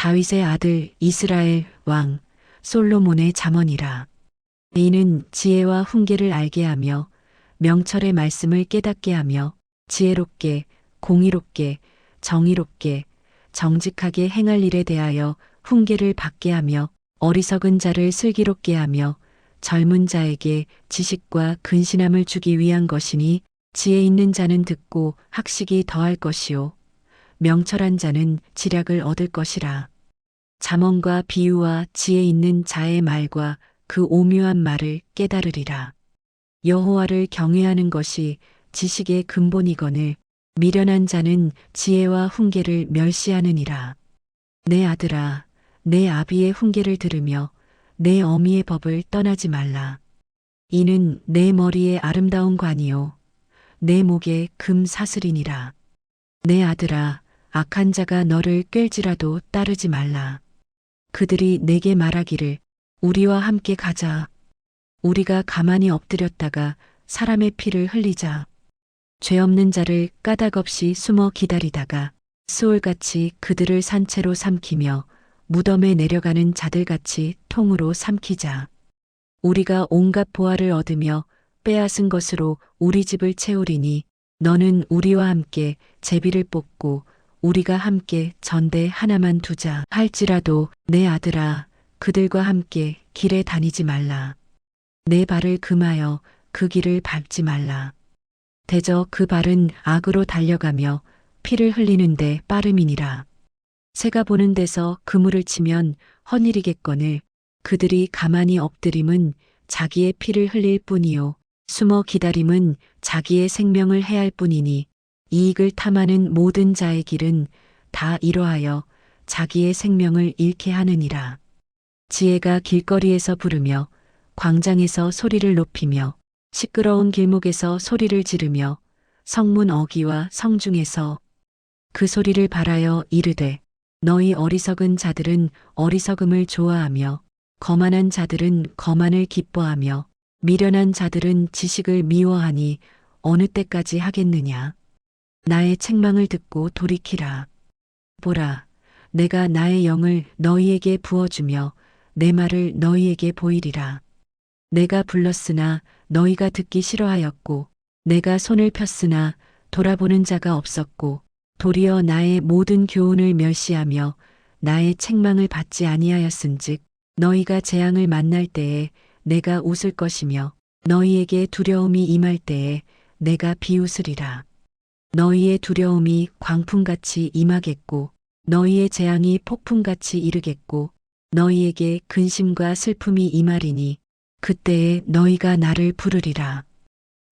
다윗의 아들 이스라엘 왕 솔로몬의 잠언이라. 이는 지혜와 훈계를 알게 하며 명철의 말씀을 깨닫게 하며 지혜롭게 공의롭게 정의롭게 정직하게 행할 일에 대하여 훈계를 받게 하며 어리석은 자를 슬기롭게 하며 젊은 자에게 지식과 근신함을 주기 위한 것이니 지혜 있는 자는 듣고 학식이 더할 것이요 명철한 자는 지략을 얻을 것이라. 잠언과 비유와 지혜 있는 자의 말과 그 오묘한 말을 깨달으리라. 여호와를 경외하는 것이 지식의 근본이거늘 미련한 자는 지혜와 훈계를 멸시하느니라. 내 아들아, 내 아비의 훈계를 들으며 내 어미의 법을 떠나지 말라. 이는 내 머리에 아름다운 관이요 내 목에 금 사슬이니라. 내 아들아, 악한 자가 너를 꿰지라도 따르지 말라. 그들이 내게 말하기를 우리와 함께 가자. 우리가 가만히 엎드렸다가 사람의 피를 흘리자. 죄 없는 자를 까닭없이 숨어 기다리다가 수올같이 그들을 산채로 삼키며 무덤에 내려가는 자들같이 통으로 삼키자. 우리가 온갖 보화를 얻으며 빼앗은 것으로 우리 집을 채우리니 너는 우리와 함께 제비를 뽑고 우리가 함께 전대 하나만 두자 할지라도 내 아들아 그들과 함께 길에 다니지 말라. 내 발을 금하여 그 길을 밟지 말라. 대저 그 발은 악으로 달려가며 피를 흘리는데 빠름이니라. 새가 보는 데서 그물을 치면 헛일이겠거늘 그들이 가만히 엎드림은 자기의 피를 흘릴 뿐이요 숨어 기다림은 자기의 생명을 해할 뿐이니 이익을 탐하는 모든 자의 길은 다 이러하여 자기의 생명을 잃게 하느니라. 지혜가 길거리에서 부르며 광장에서 소리를 높이며 시끄러운 길목에서 소리를 지르며 성문 어귀와 성중에서 그 소리를 발하여 이르되 너희 어리석은 자들은 어리석음을 좋아하며 거만한 자들은 거만을 기뻐하며 미련한 자들은 지식을 미워하니 어느 때까지 하겠느냐. 나의 책망을 듣고 돌이키라. 보라, 내가 나의 영을 너희에게 부어주며 내 말을 너희에게 보이리라. 내가 불렀으나 너희가 듣기 싫어하였고 내가 손을 폈으나 돌아보는 자가 없었고 도리어 나의 모든 교훈을 멸시하며 나의 책망을 받지 아니하였은즉 너희가 재앙을 만날 때에 내가 웃을 것이며 너희에게 두려움이 임할 때에 내가 비웃으리라. 너희의 두려움이 광풍같이 임하겠고 너희의 재앙이 폭풍같이 이르겠고 너희에게 근심과 슬픔이 임하리니 그때에 너희가 나를 부르리라.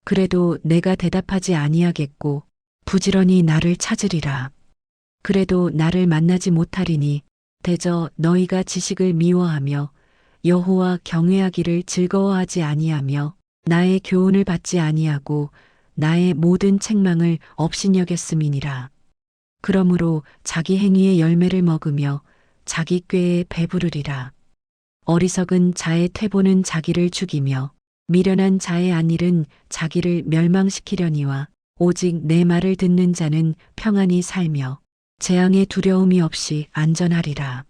그래도 내가 대답하지 아니하겠고 부지런히 나를 찾으리라. 그래도 나를 만나지 못하리니 대저 너희가 지식을 미워하며 여호와 경외하기를 즐거워하지 아니하며 나의 교훈을 받지 아니하고 나의 모든 책망을 업신여겼음이니라. 그러므로 자기 행위의 열매를 먹으며 자기 꾀에 배부르리라. 어리석은 자의 퇴보는 자기를 죽이며 미련한 자의 안일은 자기를 멸망시키려니와 오직 내 말을 듣는 자는 평안히 살며 재앙의 두려움이 없이 안전하리라.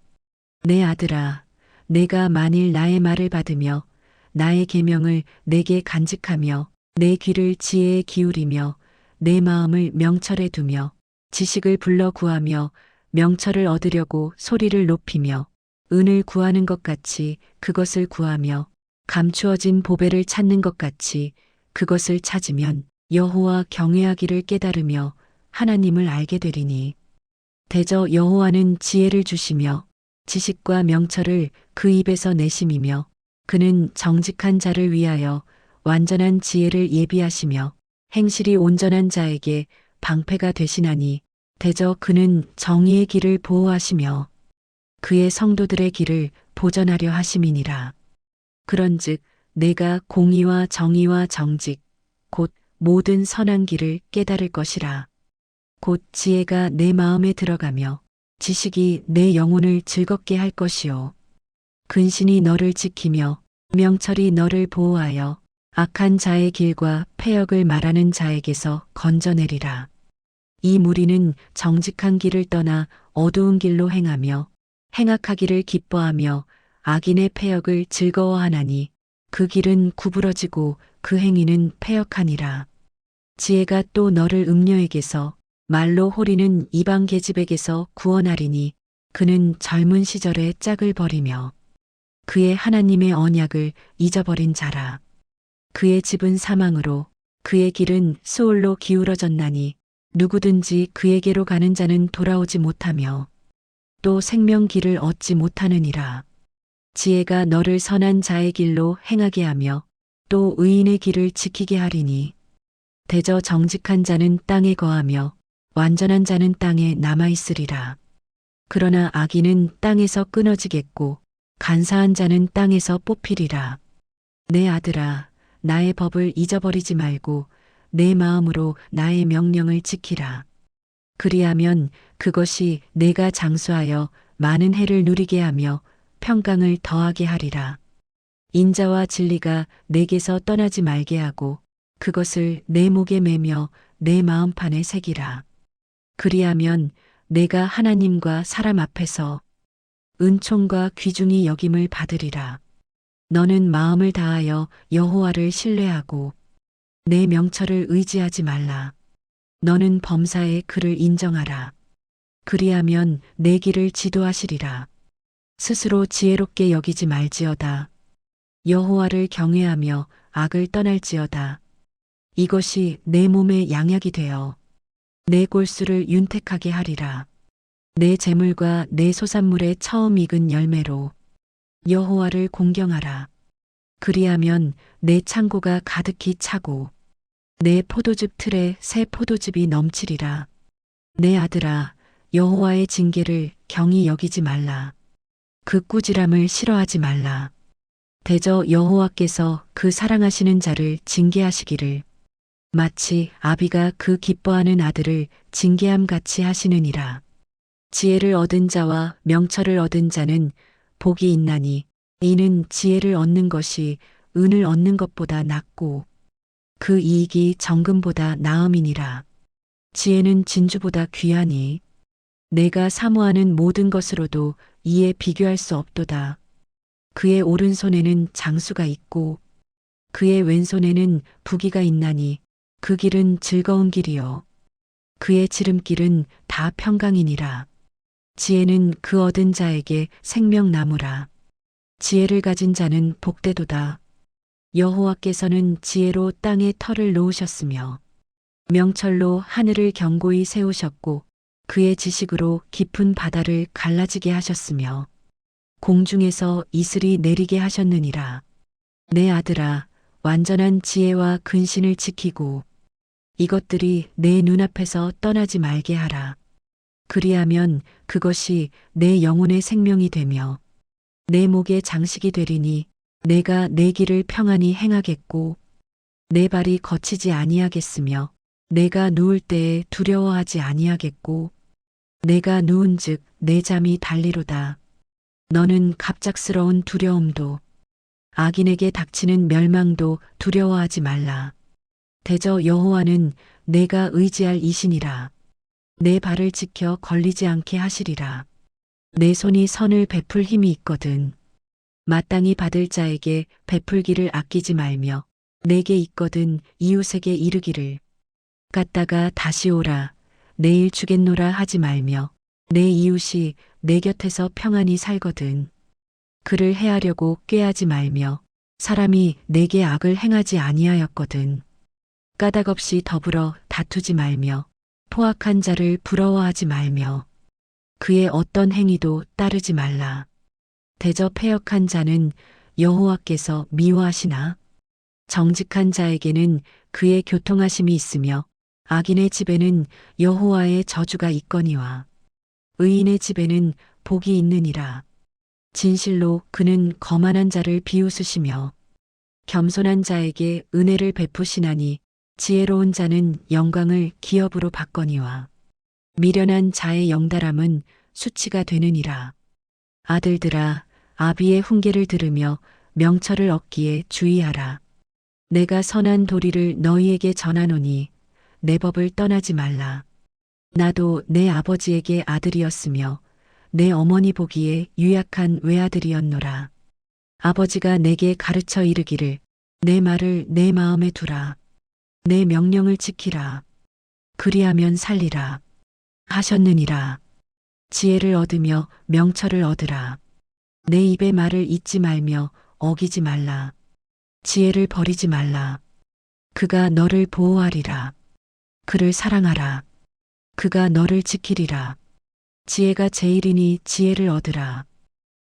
내 아들아, 내가 만일 나의 말을 받으며 나의 계명을 내게 간직하며 내 귀를 지혜에 기울이며 내 마음을 명철에 두며 지식을 불러 구하며 명철을 얻으려고 소리를 높이며 은을 구하는 것 같이 그것을 구하며 감추어진 보배를 찾는 것 같이 그것을 찾으면 여호와 경외하기를 깨달으며 하나님을 알게 되리니 대저 여호와는 지혜를 주시며 지식과 명철을 그 입에서 내심이며 그는 정직한 자를 위하여 완전한 지혜를 예비하시며 행실이 온전한 자에게 방패가 되시나니 대저 그는 정의의 길을 보호하시며 그의 성도들의 길을 보전하려 하심이니라. 그런즉 내가 공의와 정의와 정직 곧 모든 선한 길을 깨달을 것이라. 곧 지혜가 내 마음에 들어가며 지식이 내 영혼을 즐겁게 할 것이요. 근신이 너를 지키며 명철이 너를 보호하여 악한 자의 길과 패역을 말하는 자에게서 건져내리라. 이 무리는 정직한 길을 떠나 어두운 길로 행하며 행악하기를 기뻐하며 악인의 패역을 즐거워하나니 그 길은 구부러지고 그 행위는 패역하니라. 지혜가 또 너를 음녀에게서 말로 호리는 이방 계집에게서 구원하리니 그는 젊은 시절에 짝을 버리며 그의 하나님의 언약을 잊어버린 자라. 그의 집은 사망으로 그의 길은 수올로 기울어졌나니 누구든지 그에게로 가는 자는 돌아오지 못하며 또 생명 길을 얻지 못하느니라. 지혜가 너를 선한 자의 길로 행하게 하며 또 의인의 길을 지키게 하리니 대저 정직한 자는 땅에 거하며 완전한 자는 땅에 남아 있으리라. 그러나 악인은 땅에서 끊어지겠고 간사한 자는 땅에서 뽑히리라. 내 아들아, 나의 법을 잊어버리지 말고 내 마음으로 나의 명령을 지키라. 그리하면 그것이 내가 장수하여 많은 해를 누리게 하며 평강을 더하게 하리라. 인자와 진리가 내게서 떠나지 말게 하고 그것을 내 목에 매며 내 마음판에 새기라. 그리하면 내가 하나님과 사람 앞에서 은총과 귀중히 여김을 받으리라. 너는 마음을 다하여 여호와를 신뢰하고 내 명철을 의지하지 말라. 너는 범사에 그를 인정하라. 그리하면 내 길을 지도하시리라. 스스로 지혜롭게 여기지 말지어다. 여호와를 경외하며 악을 떠날지어다. 이것이 내 몸의 양약이 되어 내 골수를 윤택하게 하리라. 내 재물과 내 소산물의 처음 익은 열매로 여호와를 공경하라. 그리하면 내 창고가 가득히 차고 내 포도즙 틀에 새 포도즙이 넘치리라. 내 아들아, 여호와의 징계를 경히 여기지 말라. 그 꾸지람을 싫어하지 말라. 대저 여호와께서 그 사랑하시는 자를 징계하시기를 마치 아비가 그 기뻐하는 아들을 징계함 같이 하시느니라. 지혜를 얻은 자와 명철을 얻은 자는 복이 있나니 이는 지혜를 얻는 것이 은을 얻는 것보다 낫고 그 이익이 정금보다 나음이니라. 지혜는 진주보다 귀하니 내가 사모하는 모든 것으로도 이에 비교할 수 없도다. 그의 오른손에는 장수가 있고 그의 왼손에는 부귀가 있나니 그 길은 즐거운 길이요 그의 지름길은 다 평강이니라. 지혜는 그 얻은 자에게 생명나무라. 지혜를 가진 자는 복되도다. 여호와께서는 지혜로 땅에 터를 놓으셨으며 명철로 하늘을 견고히 세우셨고 그의 지식으로 깊은 바다를 갈라지게 하셨으며 공중에서 이슬이 내리게 하셨느니라. 내 아들아, 완전한 지혜와 근신을 지키고 이것들이 내 눈앞에서 떠나지 말게 하라. 그리하면 그것이 내 영혼의 생명이 되며 내 목의 장식이 되리니 내가 내 길을 평안히 행하겠고 내 발이 거치지 아니하겠으며 내가 누울 때에 두려워하지 아니하겠고 내가 누운즉 내 잠이 달리로다. 너는 갑작스러운 두려움도 악인에게 닥치는 멸망도 두려워하지 말라. 대저 여호와는 내가 의지할 이신이라. 내 발을 지켜 걸리지 않게 하시리라. 내 손이 선을 베풀 힘이 있거든. 마땅히 받을 자에게 베풀기를 아끼지 말며 내게 있거든 이웃에게 이르기를 갔다가 다시 오라 내일 주겠노라 하지 말며 내 이웃이 내 곁에서 평안히 살거든. 그를 해하려고 꾀하지 말며 사람이 내게 악을 행하지 아니하였거든. 까닭없이 더불어 다투지 말며 포악한 자를 부러워하지 말며 그의 어떤 행위도 따르지 말라. 대저 패역한 자는 여호와께서 미워하시나? 정직한 자에게는 그의 교통하심이 있으며 악인의 집에는 여호와의 저주가 있거니와 의인의 집에는 복이 있느니라. 진실로 그는 거만한 자를 비웃으시며 겸손한 자에게 은혜를 베푸시나니 지혜로운 자는 영광을 기업으로 받거니와 미련한 자의 영달함은 수치가 되느니라. 아들들아, 아비의 훈계를 들으며 명철을 얻기에 주의하라. 내가 선한 도리를 너희에게 전하노니 내 법을 떠나지 말라. 나도 내 아버지에게 아들이었으며 내 어머니 보기에 유약한 외아들이었노라. 아버지가 내게 가르쳐 이르기를 내 말을 내 마음에 두라. 내 명령을 지키라. 그리하면 살리라. 하셨느니라. 지혜를 얻으며 명철을 얻으라. 내 입의 말을 잊지 말며 어기지 말라. 지혜를 버리지 말라. 그가 너를 보호하리라. 그를 사랑하라. 그가 너를 지키리라. 지혜가 제일이니 지혜를 얻으라.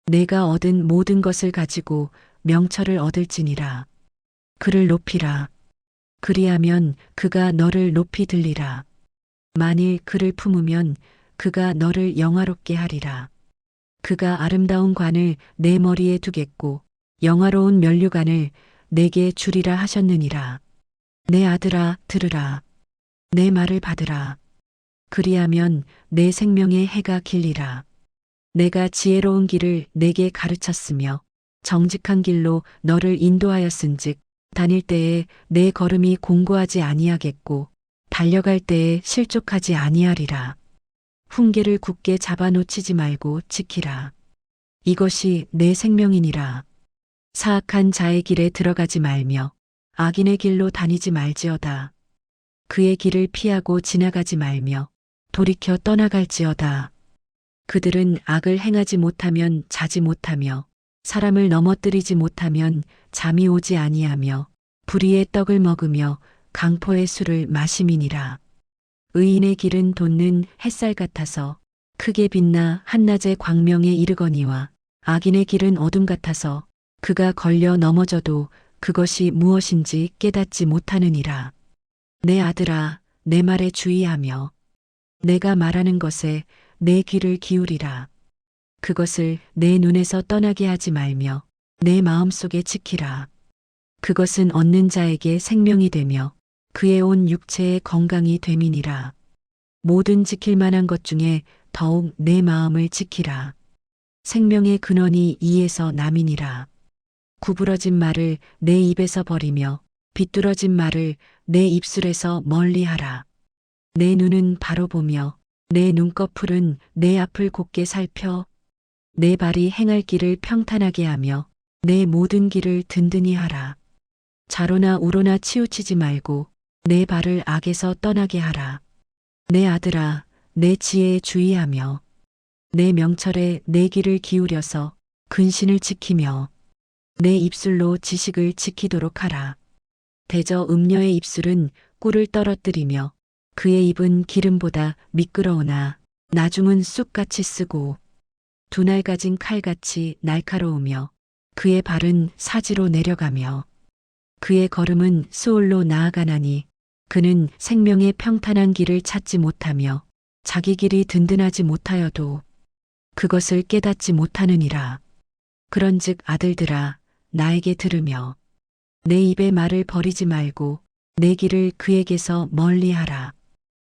내가 얻은 모든 것을 가지고 명철을 얻을지니라. 그를 높이라. 그리하면 그가 너를 높이 들리라. 만일 그를 품으면 그가 너를 영화롭게 하리라. 그가 아름다운 관을 내 머리에 두겠고 영화로운 면류관을 내게 주리라 하셨느니라. 내 아들아 들으라. 내 말을 받으라. 그리하면 내 생명의 해가 길리라. 내가 지혜로운 길을 내게 가르쳤으며 정직한 길로 너를 인도하였은즉 다닐 때에 내 걸음이 공고하지 아니하겠고 달려갈 때에 실족하지 아니하리라. 훈계를 굳게 잡아 놓치지 말고 지키라. 이것이 내 생명이니라. 사악한 자의 길에 들어가지 말며 악인의 길로 다니지 말지어다. 그의 길을 피하고 지나가지 말며 돌이켜 떠나갈지어다. 그들은 악을 행하지 못하면 자지 못하며 사람을 넘어뜨리지 못하면 잠이 오지 아니하며 불의의 떡을 먹으며 강포의 술을 마심이니라. 의인의 길은 돋는 햇살 같아서 크게 빛나 한낮의 광명에 이르거니와 악인의 길은 어둠 같아서 그가 걸려 넘어져도 그것이 무엇인지 깨닫지 못하느니라. 내 아들아, 내 말에 주의하며 내가 말하는 것에 내 귀를 기울이라. 그것을 내 눈에서 떠나게 하지 말며 내 마음속에 지키라. 그것은 얻는 자에게 생명이 되며 그의 온 육체의 건강이 됨이니라. 모든 지킬 만한 것 중에 더욱 내 마음을 지키라. 생명의 근원이 이에서 남이니라. 구부러진 말을 내 입에서 버리며 비뚤어진 말을 내 입술에서 멀리하라. 내 눈은 바로 보며 내 눈꺼풀은 내 앞을 곧게 살펴 내 발이 행할 길을 평탄하게 하며 내 모든 길을 든든히 하라. 좌로나 우로나 치우치지 말고 내 발을 악에서 떠나게 하라. 내 아들아, 내 지혜에 주의하며 내 명철에 내 귀를 기울여서 근신을 지키며 내 입술로 지식을 지키도록 하라. 대저 음녀의 입술은 꿀을 떨어뜨리며 그의 입은 기름보다 미끄러우나 나중은 쑥같이 쓰고 두날 가진 칼같이 날카로우며 그의 발은 사지로 내려가며 그의 걸음은 수올로 나아가나니 그는 생명의 평탄한 길을 찾지 못하며 자기 길이 든든하지 못하여도 그것을 깨닫지 못하느니라. 그런즉 아들들아 나에게 들으며 내 입의 말을 버리지 말고 내 길을 그에게서 멀리하라.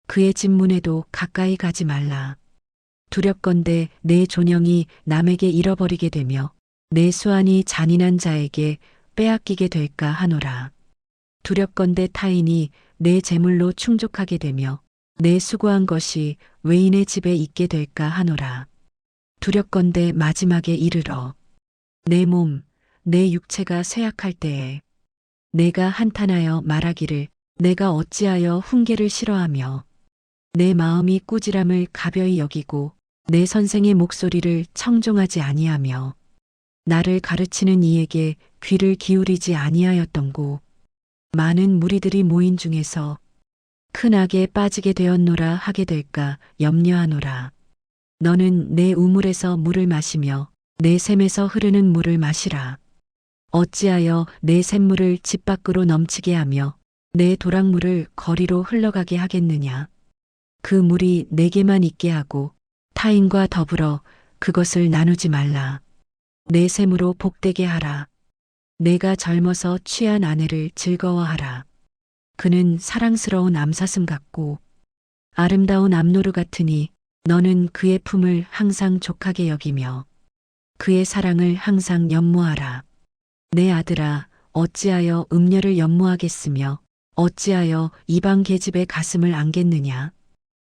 그의 집문에도 가까이 가지 말라. 두렵건대 내 존영이 남에게 잃어버리게 되며 내 수완이 잔인한 자에게 빼앗기게 될까 하노라. 두렵건대 타인이 내 재물로 충족하게 되며 내 수고한 것이 외인의 집에 있게 될까 하노라. 두렵건대 마지막에 이르러 내 몸, 내 육체가 쇠약할 때에 내가 한탄하여 말하기를 내가 어찌하여 훈계를 싫어하며 내 마음이 꾸지람을 가벼이 여기고 내 선생의 목소리를 청종하지 아니하며 나를 가르치는 이에게 귀를 기울이지 아니하였던고. 많은 무리들이 모인 중에서 큰 악에 빠지게 되었노라 하게 될까 염려하노라. 너는 내 우물에서 물을 마시며 내 샘에서 흐르는 물을 마시라. 어찌하여 내 샘물을 집 밖으로 넘치게 하며 내 도랑물을 거리로 흘러가게 하겠느냐. 그 물이 내게만 있게 하고 타인과 더불어 그것을 나누지 말라. 내 샘으로 복되게 하라. 내가 젊어서 취한 아내를 즐거워하라. 그는 사랑스러운 암사슴 같고 아름다운 암노루 같으니 너는 그의 품을 항상 족하게 여기며 그의 사랑을 항상 연모하라. 내 아들아 어찌하여 음녀를 연모하겠으며 어찌하여 이방 계집의 가슴을 안겠느냐.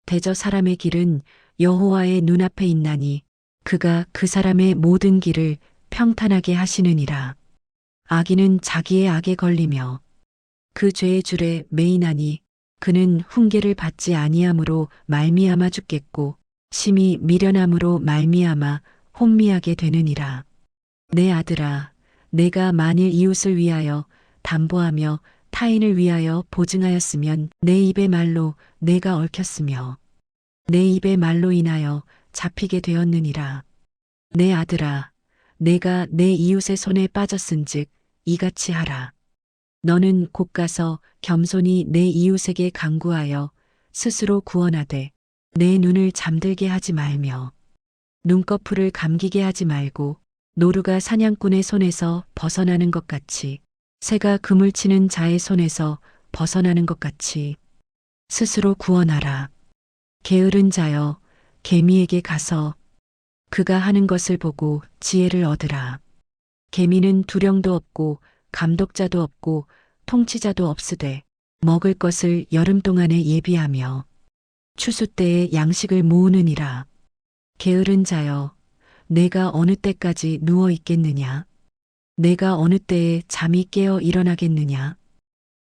대저 사람의 길은 여호와의 눈앞에 있나니 그가 그 사람의 모든 길을 평탄하게 하시느니라. 악인은 자기의 악에 걸리며 그 죄의 줄에 매이나니 그는 훈계를 받지 아니함으로 말미암아 죽겠고 심히 미련함으로 말미암아 혼미하게 되느니라. 내 아들아, 내가 만일 이웃을 위하여 담보하며 타인을 위하여 보증하였으면 내 입의 말로 내가 얽혔으며 내 입의 말로 인하여 잡히게 되었느니라. 내 아들아, 내가 내 이웃의 손에 빠졌은즉 이같이 하라. 너는 곧 가서 겸손히 내 이웃에게 간구하여 스스로 구원하되 내 눈을 잠들게 하지 말며 눈꺼풀을 감기게 하지 말고 노루가 사냥꾼의 손에서 벗어나는 것 같이 새가 그물 치는 자의 손에서 벗어나는 것 같이 스스로 구원하라. 게으른 자여, 개미에게 가서 그가 하는 것을 보고 지혜를 얻으라. 개미는 두령도 없고 감독자도 없고 통치자도 없으되 먹을 것을 여름 동안에 예비하며 추수 때에 양식을 모으느니라. 게으른 자여, 내가 어느 때까지 누워 있겠느냐? 내가 어느 때에 잠이 깨어 일어나겠느냐?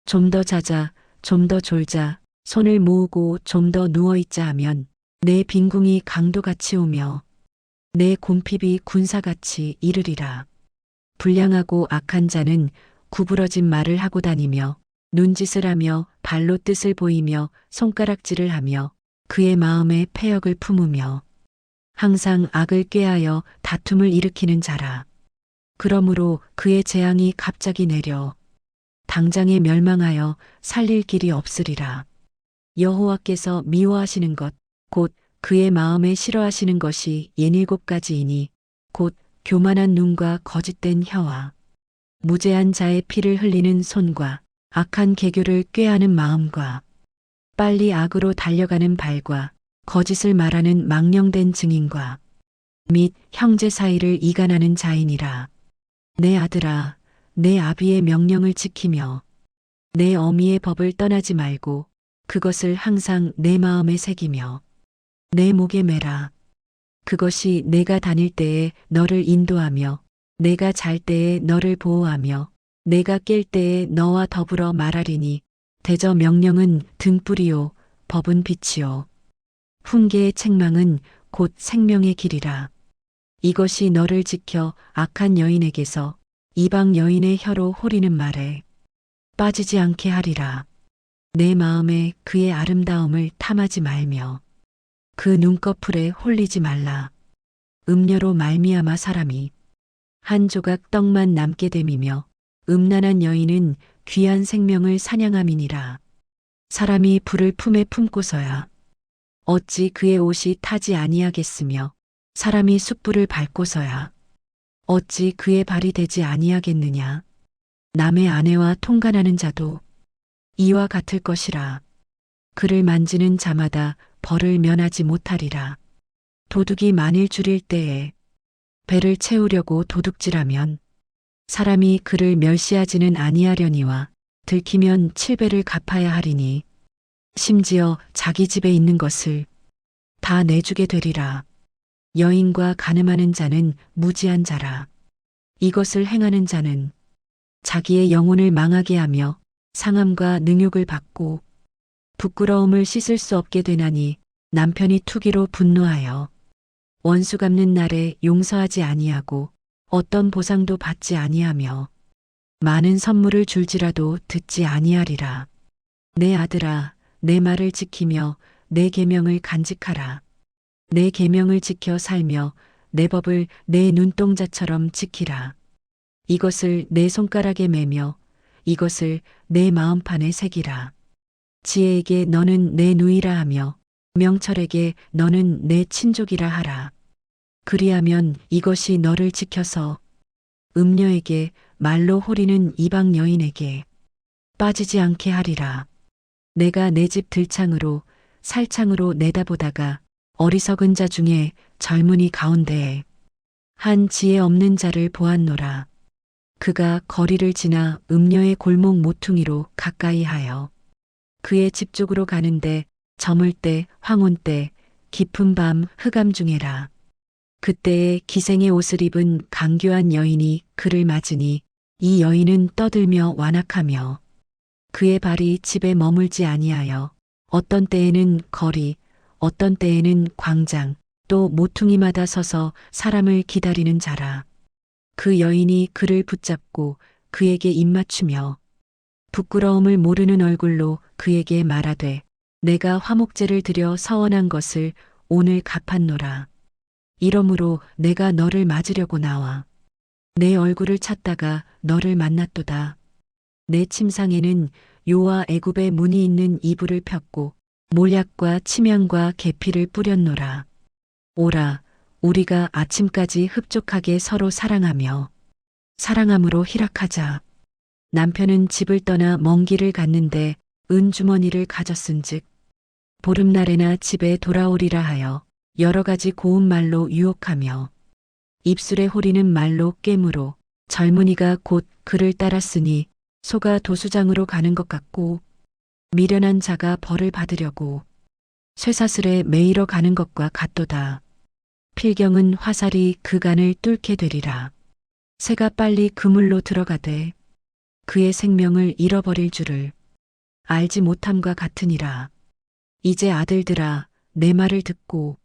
좀 더 자자, 좀 더 졸자, 손을 모으고 좀 더 누워 있자 하면 내 빈궁이 강도같이 오며 내 곰핍이 군사같이 이르리라. 불량하고 악한 자는 구부러진 말을 하고 다니며 눈짓을 하며 발로 뜻을 보이며 손가락질을 하며 그의 마음에 패역을 품으며 항상 악을 꾀하여 다툼을 일으키는 자라. 그러므로 그의 재앙이 갑자기 내려 당장에 멸망하여 살릴 길이 없으리라. 여호와께서 미워하시는 것, 곧 그의 마음에 싫어하시는 것이 67가지이니 곧 교만한 눈과 거짓된 혀와 무죄한 자의 피를 흘리는 손과 악한 계교를 꾀하는 마음과 빨리 악으로 달려가는 발과 거짓을 말하는 망령된 증인과 및 형제 사이를 이간하는 자이니라. 내 아들아, 내 아비의 명령을 지키며 내 어미의 법을 떠나지 말고 그것을 항상 내 마음에 새기며 내 목에 매라. 그것이 내가 다닐 때에 너를 인도하며 내가 잘 때에 너를 보호하며 내가 깰 때에 너와 더불어 말하리니 대저 명령은 등불이요 법은 빛이요 훈계의 책망은 곧 생명의 길이라. 이것이 너를 지켜 악한 여인에게서 이방 여인의 혀로 호리는 말에 빠지지 않게 하리라. 내 마음에 그의 아름다움을 탐하지 말며 그 눈꺼풀에 홀리지 말라. 음녀로 말미암아 사람이 한 조각 떡만 남게 됨이며 음란한 여인은 귀한 생명을 사냥함이니라. 사람이 불을 품에 품고서야 어찌 그의 옷이 타지 아니하겠으며 사람이 숯불을 밟고서야 어찌 그의 발이 되지 아니하겠느냐. 남의 아내와 통간하는 자도 이와 같을 것이라. 그를 만지는 자마다 벌을 면하지 못하리라. 도둑이 만일 줄일 때에 배를 채우려고 도둑질하면 사람이 그를 멸시하지는 아니하려니와 들키면 7배를 갚아야 하리니 심지어 자기 집에 있는 것을 다 내주게 되리라. 여인과 간음하는 자는 무지한 자라. 이것을 행하는 자는 자기의 영혼을 망하게 하며 상함과 능욕을 받고 부끄러움을 씻을 수 없게 되나니 남편이 투기로 분노하여 원수 갚는 날에 용서하지 아니하고 어떤 보상도 받지 아니하며 많은 선물을 줄지라도 듣지 아니하리라. 내 아들아, 내 말을 지키며 내 계명을 간직하라. 내 계명을 지켜 살며 내 법을 내 눈동자처럼 지키라. 이것을 내 손가락에 매며 이것을 내 마음판에 새기라. 지혜에게 너는 내 누이라 하며 명철에게 너는 내 친족이라 하라. 그리하면 이것이 너를 지켜서 음녀에게 말로 호리는 이방 여인에게 빠지지 않게 하리라. 내가 내 집 들창으로 살창으로 내다보다가 어리석은 자 중에 젊은이 가운데에 한 지혜 없는 자를 보았노라. 그가 거리를 지나 음녀의 골목 모퉁이로 가까이 하여 그의 집 쪽으로 가는데 저물 때 황혼 때 깊은 밤 흑암 중에라. 그때에 기생의 옷을 입은 강교한 여인이 그를 맞으니 이 여인은 떠들며 완악하며 그의 발이 집에 머물지 아니하여 어떤 때에는 거리, 어떤 때에는 광장, 또 모퉁이마다 서서 사람을 기다리는 자라. 그 여인이 그를 붙잡고 그에게 입맞추며 부끄러움을 모르는 얼굴로 그에게 말하되 내가 화목제를 드려 서원한 것을 오늘 갚았노라. 이러므로 내가 너를 맞으려고 나와 내 얼굴을 찾다가 너를 만났도다. 내 침상에는 요와 애굽의 문이 있는 이불을 폈고 몰약과 침향과 계피를 뿌렸노라. 오라, 우리가 아침까지 흡족하게 서로 사랑하며 사랑함으로 희락하자. 남편은 집을 떠나 먼 길을 갔는데 은주머니를 가졌은즉 보름날에나 집에 돌아오리라 하여 여러 가지 고운 말로 유혹하며 입술에 호리는 말로 깨물어 젊은이가 곧 그를 따랐으니 소가 도수장으로 가는 것 같고 미련한 자가 벌을 받으려고 쇠사슬에 매이러 가는 것과 같도다. 필경은 화살이 그간을 뚫게 되리라. 새가 빨리 그물로 들어가되 그의 생명을 잃어버릴 줄을 알지 못함과 같으니라. 이제 아들들아 내 말을 듣고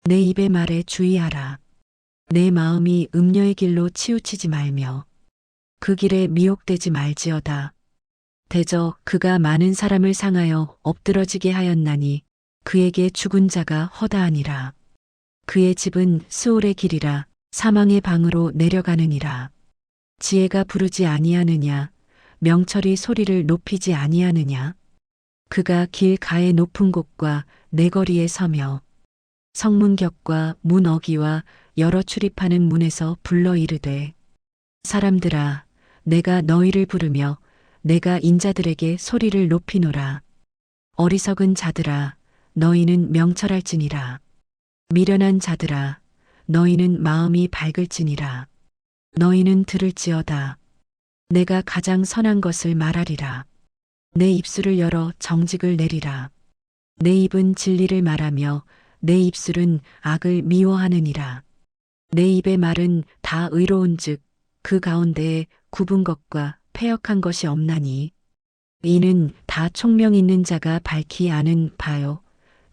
내 입의 말에 주의하라. 내 마음이 음녀의 길로 치우치지 말며 그 길에 미혹되지 말지어다. 대저 그가 많은 사람을 상하여 엎드러지게 하였나니 그에게 죽은 자가 허다하니라. 그의 집은 스올의 길이라 사망의 방으로 내려가느니라. 지혜가 부르지 아니하느냐 명철이 소리를 높이지 아니하느냐. 그가 길 가의 높은 곳과 내거리에 서며 성문 격과 문 어기와 여러 출입하는 문에서 불러 이르되 사람들아 내가 너희를 부르며 내가 인자들에게 소리를 높이노라. 어리석은 자들아 너희는 명철할지니라. 미련한 자들아 너희는 마음이 밝을지니라. 너희는 들을지어다. 내가 가장 선한 것을 말하리라. 내 입술을 열어 정직을 내리라. 내 입은 진리를 말하며 내 입술은 악을 미워하느니라. 내 입의 말은 다 의로운즉 그 가운데에 굽은 것과 패역한 것이 없나니 이는 다 총명 있는 자가 밝히 아는 바요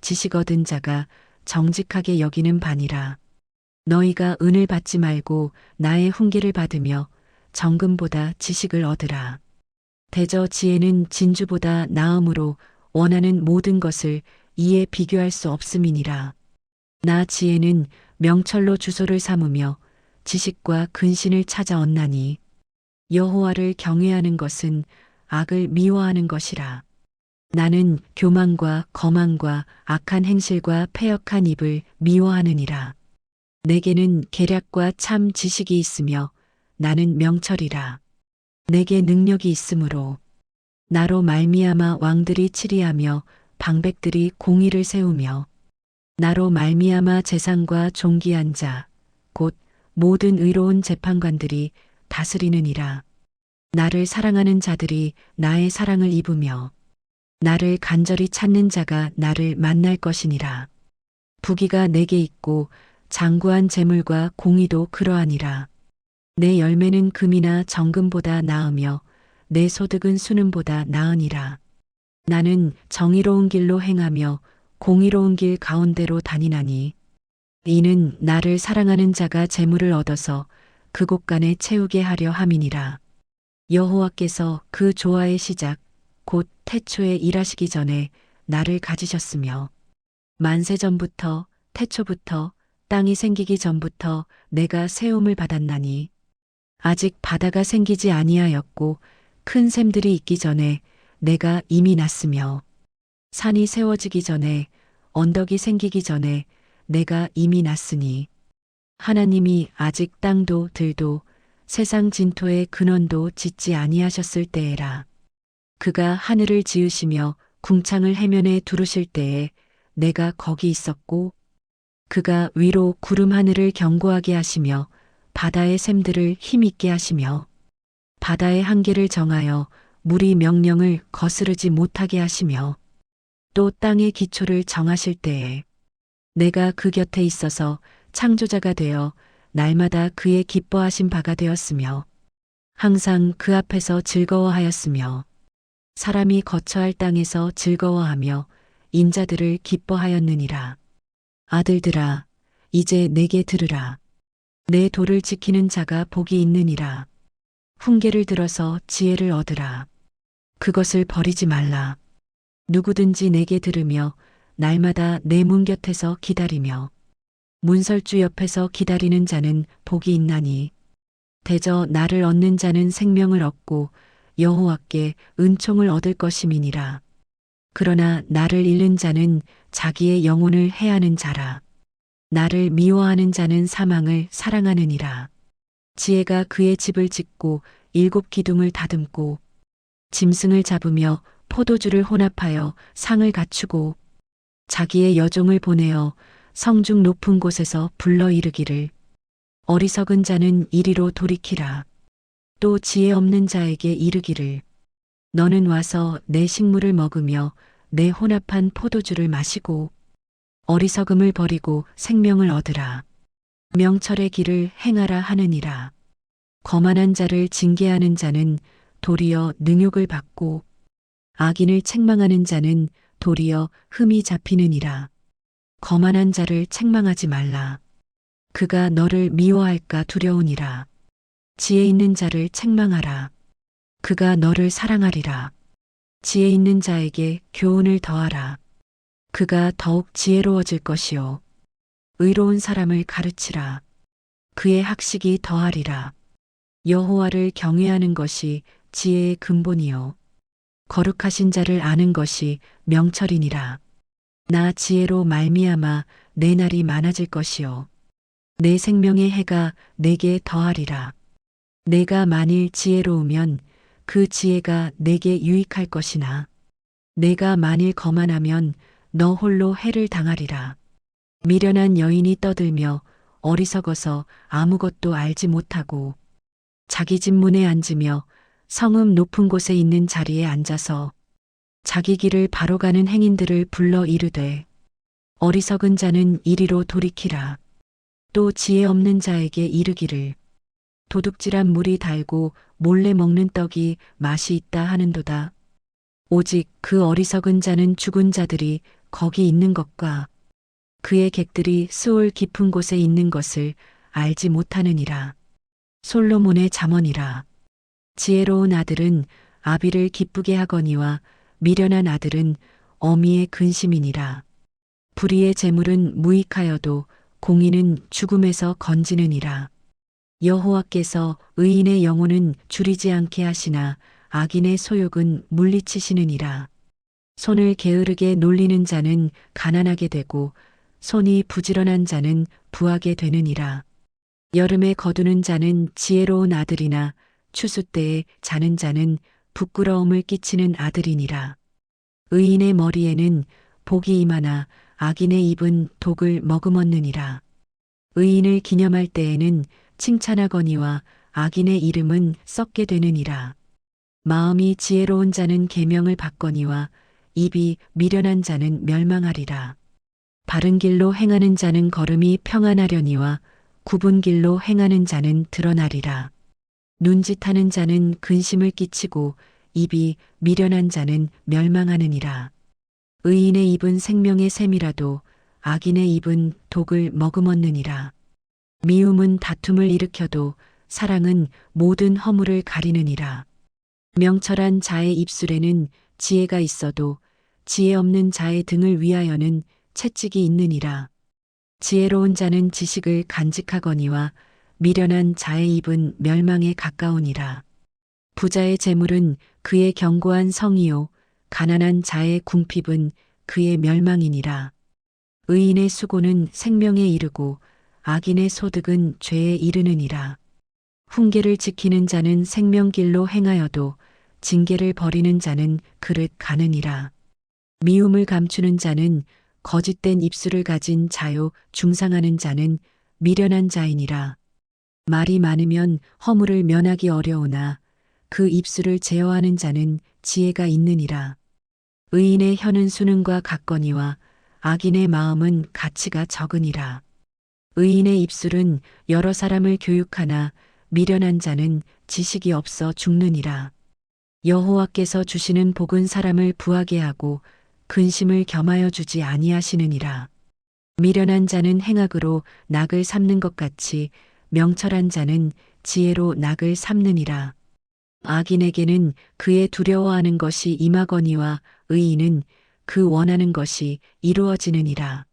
지식 얻은 자가 정직하게 여기는 바니라. 너희가 은을 받지 말고 나의 훈계를 받으며 정금보다 지식을 얻으라. 대저 지혜는 진주보다 나음으로 원하는 모든 것을 이에 비교할 수 없음이니라. 나 지혜는 명철로 주소를 삼으며 지식과 근신을 찾아 얻나니 여호와를 경외하는 것은 악을 미워하는 것이라. 나는 교만과 거만과 악한 행실과 패역한 입을 미워하느니라. 내게는 계략과 참 지식이 있으며 나는 명철이라. 내게 능력이 있으므로 나로 말미암아 왕들이 치리하며 방백들이 공의를 세우며 나로 말미암아 재상과 존귀한 자 곧 모든 의로운 재판관들이 다스리느니라. 나를 사랑하는 자들이 나의 사랑을 입으며 나를 간절히 찾는 자가 나를 만날 것이니라. 부귀가 내게 있고 장구한 재물과 공의도 그러하니라. 내 열매는 금이나 정금보다 나으며 내 소득은 수는보다 나으니라. 나는 정의로운 길로 행하며 공의로운 길 가운데로 다니나니 이는 나를 사랑하는 자가 재물을 얻어서 그곳간에 채우게 하려 함이니라. 여호와께서 그 조화의 시작 곧 태초에 일하시기 전에 나를 가지셨으며 만세전부터 태초부터 땅이 생기기 전부터 내가 세움을 받았나니 아직 바다가 생기지 아니하였고 큰 샘들이 있기 전에 내가 이미 났으며 산이 세워지기 전에 언덕이 생기기 전에 내가 이미 났으니 하나님이 아직 땅도 들도 세상 진토의 근원도 짓지 아니하셨을 때에라. 그가 하늘을 지으시며 궁창을 해면에 두르실 때에 내가 거기 있었고 그가 위로 구름 하늘을 견고하게 하시며 바다의 샘들을 힘있게 하시며 바다의 한계를 정하여 물이 명령을 거스르지 못하게 하시며 또 땅의 기초를 정하실 때에 내가 그 곁에 있어서 창조자가 되어 날마다 그의 기뻐하신 바가 되었으며 항상 그 앞에서 즐거워하였으며 사람이 거처할 땅에서 즐거워하며 인자들을 기뻐하였느니라. 아들들아, 이제 내게 들으라. 내 도를 지키는 자가 복이 있느니라. 훈계를 들어서 지혜를 얻으라. 그것을 버리지 말라. 누구든지 내게 들으며 날마다 내 문 곁에서 기다리며 문설주 옆에서 기다리는 자는 복이 있나니 대저 나를 얻는 자는 생명을 얻고 여호와께 은총을 얻을 것임이니라. 그러나 나를 잃는 자는 자기의 영혼을 해하는 자라. 나를 미워하는 자는 사망을 사랑하느니라. 지혜가 그의 집을 짓고 7 기둥을 다듬고 짐승을 잡으며 포도주를 혼합하여 상을 갖추고 자기의 여종을 보내어 성중 높은 곳에서 불러 이르기를 어리석은 자는 이리로 돌이키라. 또 지혜 없는 자에게 이르기를 너는 와서 내 식물을 먹으며 내 혼합한 포도주를 마시고 어리석음을 버리고 생명을 얻으라. 명철의 길을 행하라 하느니라. 거만한 자를 징계하는 자는 도리어 능욕을 받고 악인을 책망하는 자는 도리어 흠이 잡히느니라. 거만한 자를 책망하지 말라. 그가 너를 미워할까 두려우니라. 지혜 있는 자를 책망하라. 그가 너를 사랑하리라. 지혜 있는 자에게 교훈을 더하라. 그가 더욱 지혜로워질 것이요. 의로운 사람을 가르치라. 그의 학식이 더하리라. 여호와를 경외하는 것이 지혜의 근본이요. 거룩하신 자를 아는 것이 명철이니라. 나 지혜로 말미암아 내 날이 많아질 것이요. 내 생명의 해가 내게 더하리라. 내가 만일 지혜로우면 그 지혜가 내게 유익할 것이나 내가 만일 거만하면 너 홀로 해를 당하리라. 미련한 여인이 떠들며 어리석어서 아무것도 알지 못하고 자기 집 문에 앉으며 성읍 높은 곳에 있는 자리에 앉아서 자기 길을 바로 가는 행인들을 불러 이르되 어리석은 자는 이리로 돌이키라. 또 지혜 없는 자에게 이르기를 도둑질한 물이 달고 몰래 먹는 떡이 맛이 있다 하는도다. 오직 그 어리석은 자는 죽은 자들이 거기 있는 것과 그의 객들이 스올 깊은 곳에 있는 것을 알지 못하느니라. 솔로몬의 잠언이라. 지혜로운 아들은 아비를 기쁘게 하거니와 미련한 아들은 어미의 근심이니라. 불의의 재물은 무익하여도 공의는 죽음에서 건지느니라. 여호와께서 의인의 영혼은 줄이지 않게 하시나 악인의 소욕은 물리치시느니라. 손을 게으르게 놀리는 자는 가난하게 되고 손이 부지런한 자는 부하게 되느니라. 여름에 거두는 자는 지혜로운 아들이나 추수 때에 자는 자는 부끄러움을 끼치는 아들이니라. 의인의 머리에는 복이 임하나 악인의 입은 독을 머금었느니라. 의인을 기념할 때에는 칭찬하거니와 악인의 이름은 썩게 되느니라. 마음이 지혜로운 자는 계명을 받거니와 입이 미련한 자는 멸망하리라. 바른 길로 행하는 자는 걸음이 평안하려니와 굽은 길로 행하는 자는 드러나리라. 눈짓하는 자는 근심을 끼치고 입이 미련한 자는 멸망하느니라. 의인의 입은 생명의 샘이라도 악인의 입은 독을 머금었느니라. 미움은 다툼을 일으켜도 사랑은 모든 허물을 가리느니라. 명철한 자의 입술에는 지혜가 있어도 지혜 없는 자의 등을 위하여는 채찍이 있느니라. 지혜로운 자는 지식을 간직하거니와 미련한 자의 입은 멸망에 가까우니라. 부자의 재물은 그의 견고한 성이요 가난한 자의 궁핍은 그의 멸망이니라. 의인의 수고는 생명에 이르고 악인의 소득은 죄에 이르느니라. 훈계를 지키는 자는 생명길로 행하여도 징계를 버리는 자는 그릇 가느니라. 미움을 감추는 자는 거짓된 입술을 가진 자요 중상하는 자는 미련한 자이니라. 말이 많으면 허물을 면하기 어려우나 그 입술을 제어하는 자는 지혜가 있느니라. 의인의 혀는 수능과 같거니와 악인의 마음은 가치가 적으니라. 의인의 입술은 여러 사람을 교육하나 미련한 자는 지식이 없어 죽느니라. 여호와께서 주시는 복은 사람을 부하게 하고 근심을 겸하여 주지 아니하시느니라. 미련한 자는 행악으로 낙을 삼는 것 같이 명철한 자는 지혜로 낙을 삼느니라. 악인에게는 그의 두려워하는 것이 임하거니와 의인은 그 원하는 것이 이루어지느니라.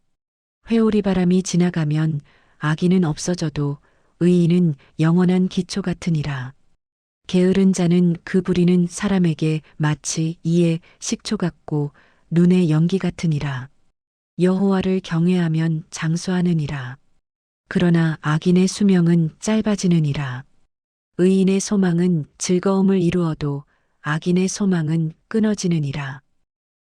회오리 바람이 지나가면 악인은 없어져도 의인은 영원한 기초 같으니라. 게으른 자는 그 부리는 사람에게 마치 이의 식초 같고 눈의 연기 같으니라. 여호와를 경외하면 장수하느니라. 그러나 악인의 수명은 짧아지느니라. 의인의 소망은 즐거움을 이루어도 악인의 소망은 끊어지느니라.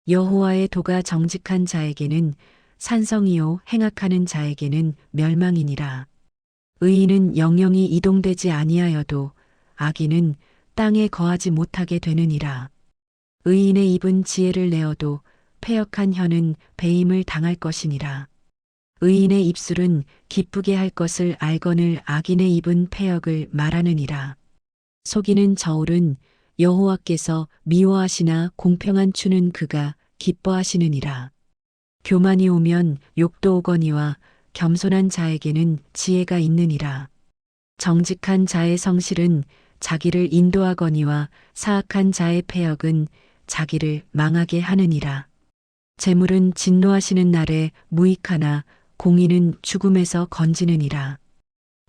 여호와의 도가 정직한 자에게는 산성이요 행악하는 자에게는 멸망이니라. 의인은 영영이 이동되지 아니하여도 악인은 땅에 거하지 못하게 되느니라. 의인의 입은 지혜를 내어도 패역한 혀는 배임을 당할 것이니라. 의인의 입술은 기쁘게 할 것을 알거늘 악인의 입은 패역을 말하느니라. 속이는 저울은 여호와께서 미워하시나 공평한 추는 그가 기뻐하시느니라. 교만이 오면 욕도 오거니와 겸손한 자에게는 지혜가 있느니라. 정직한 자의 성실은 자기를 인도하거니와 사악한 자의 패역은 자기를 망하게 하느니라. 재물은 진노하시는 날에 무익하나 공의는 죽음에서 건지느니라.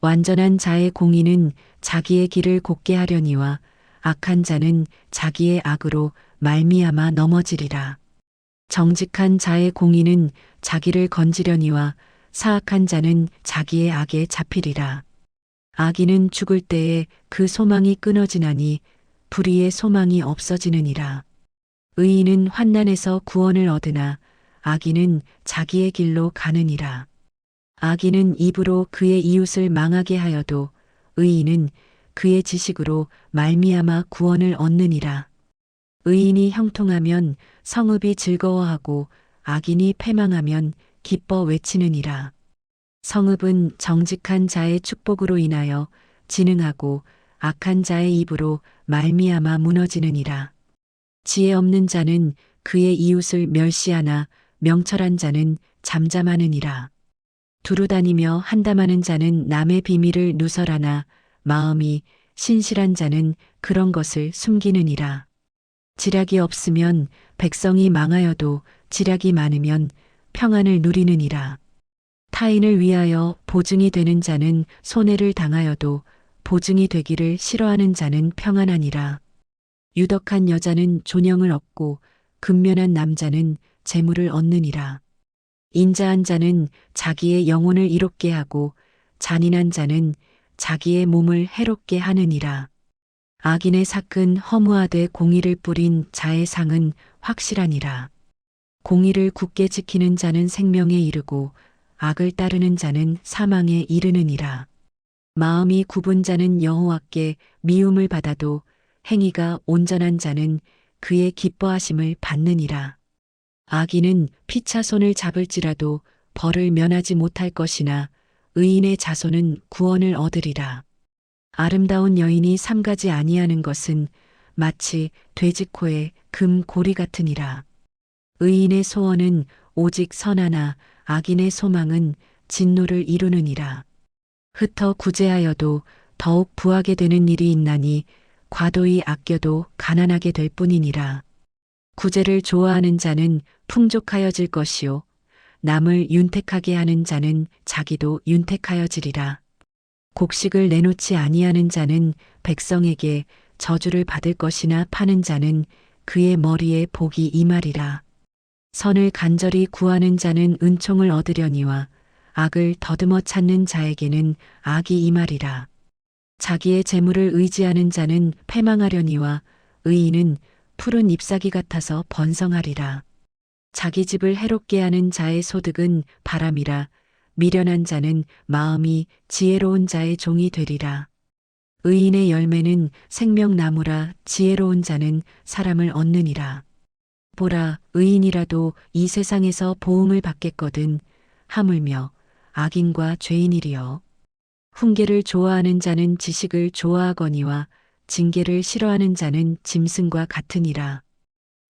완전한 자의 공의는 자기의 길을 곧게 하려니와 악한 자는 자기의 악으로 말미암아 넘어지리라. 정직한 자의 공의는 자기를 건지려니와 사악한 자는 자기의 악에 잡히리라. 악인은 죽을 때에 그 소망이 끊어지나니 불의의 소망이 없어지느니라. 의인은 환난에서 구원을 얻으나 악인은 자기의 길로 가느니라. 악인은 입으로 그의 이웃을 망하게 하여도 의인은 그의 지식으로 말미암아 구원을 얻느니라. 의인이 형통하면 성읍이 즐거워하고 악인이 패망하면 기뻐 외치느니라. 성읍은 정직한 자의 축복으로 인하여 진흥하고 악한 자의 입으로 말미암아 무너지느니라. 지혜 없는 자는 그의 이웃을 멸시하나 명철한 자는 잠잠하느니라. 두루다니며 한담하는 자는 남의 비밀을 누설하나 마음이 신실한 자는 그런 것을 숨기느니라. 지략이 없으면 백성이 망하여도 지략이 많으면 평안을 누리느니라. 타인을 위하여 보증이 되는 자는 손해를 당하여도 보증이 되기를 싫어하는 자는 평안하니라. 유덕한 여자는 존영을 얻고 근면한 남자는 재물을 얻느니라. 인자한 자는 자기의 영혼을 이롭게 하고 잔인한 자는 자기의 몸을 해롭게 하느니라. 악인의 삭은 허무하되 공의를 뿌린 자의 상은 확실하니라. 공의를 굳게 지키는 자는 생명에 이르고 악을 따르는 자는 사망에 이르느니라. 마음이 굽은 자는 여호와께 미움을 받아도 행위가 온전한 자는 그의 기뻐하심을 받느니라. 악인은 피차 손을 잡을지라도 벌을 면하지 못할 것이나 의인의 자손은 구원을 얻으리라. 아름다운 여인이 삼가지 아니하는 것은 마치 돼지코의 금 고리 같으니라. 의인의 소원은 오직 선하나 악인의 소망은 진노를 이루느니라. 흩어 구제하여도 더욱 부하게 되는 일이 있나니 과도히 아껴도 가난하게 될 뿐이니라. 구제를 좋아하는 자는 풍족하여질 것이요 남을 윤택하게 하는 자는 자기도 윤택하여지리라. 곡식을 내놓지 아니하는 자는 백성에게 저주를 받을 것이나 파는 자는 그의 머리에 복이 임하리라. 선을 간절히 구하는 자는 은총을 얻으려니와 악을 더듬어 찾는 자에게는 악이 임하리라. 자기의 재물을 의지하는 자는 패망하려니와 의인은 푸른 잎사귀 같아서 번성하리라. 자기 집을 해롭게 하는 자의 소득은 바람이라 미련한 자는 마음이 지혜로운 자의 종이 되리라. 의인의 열매는 생명나무라 지혜로운 자는 사람을 얻느니라. 보라, 의인이라도 이 세상에서 보응을 받겠거든 하물며 악인과 죄인이리요. 훈계를 좋아하는 자는 지식을 좋아하거니와 징계를 싫어하는 자는 짐승과 같으니라.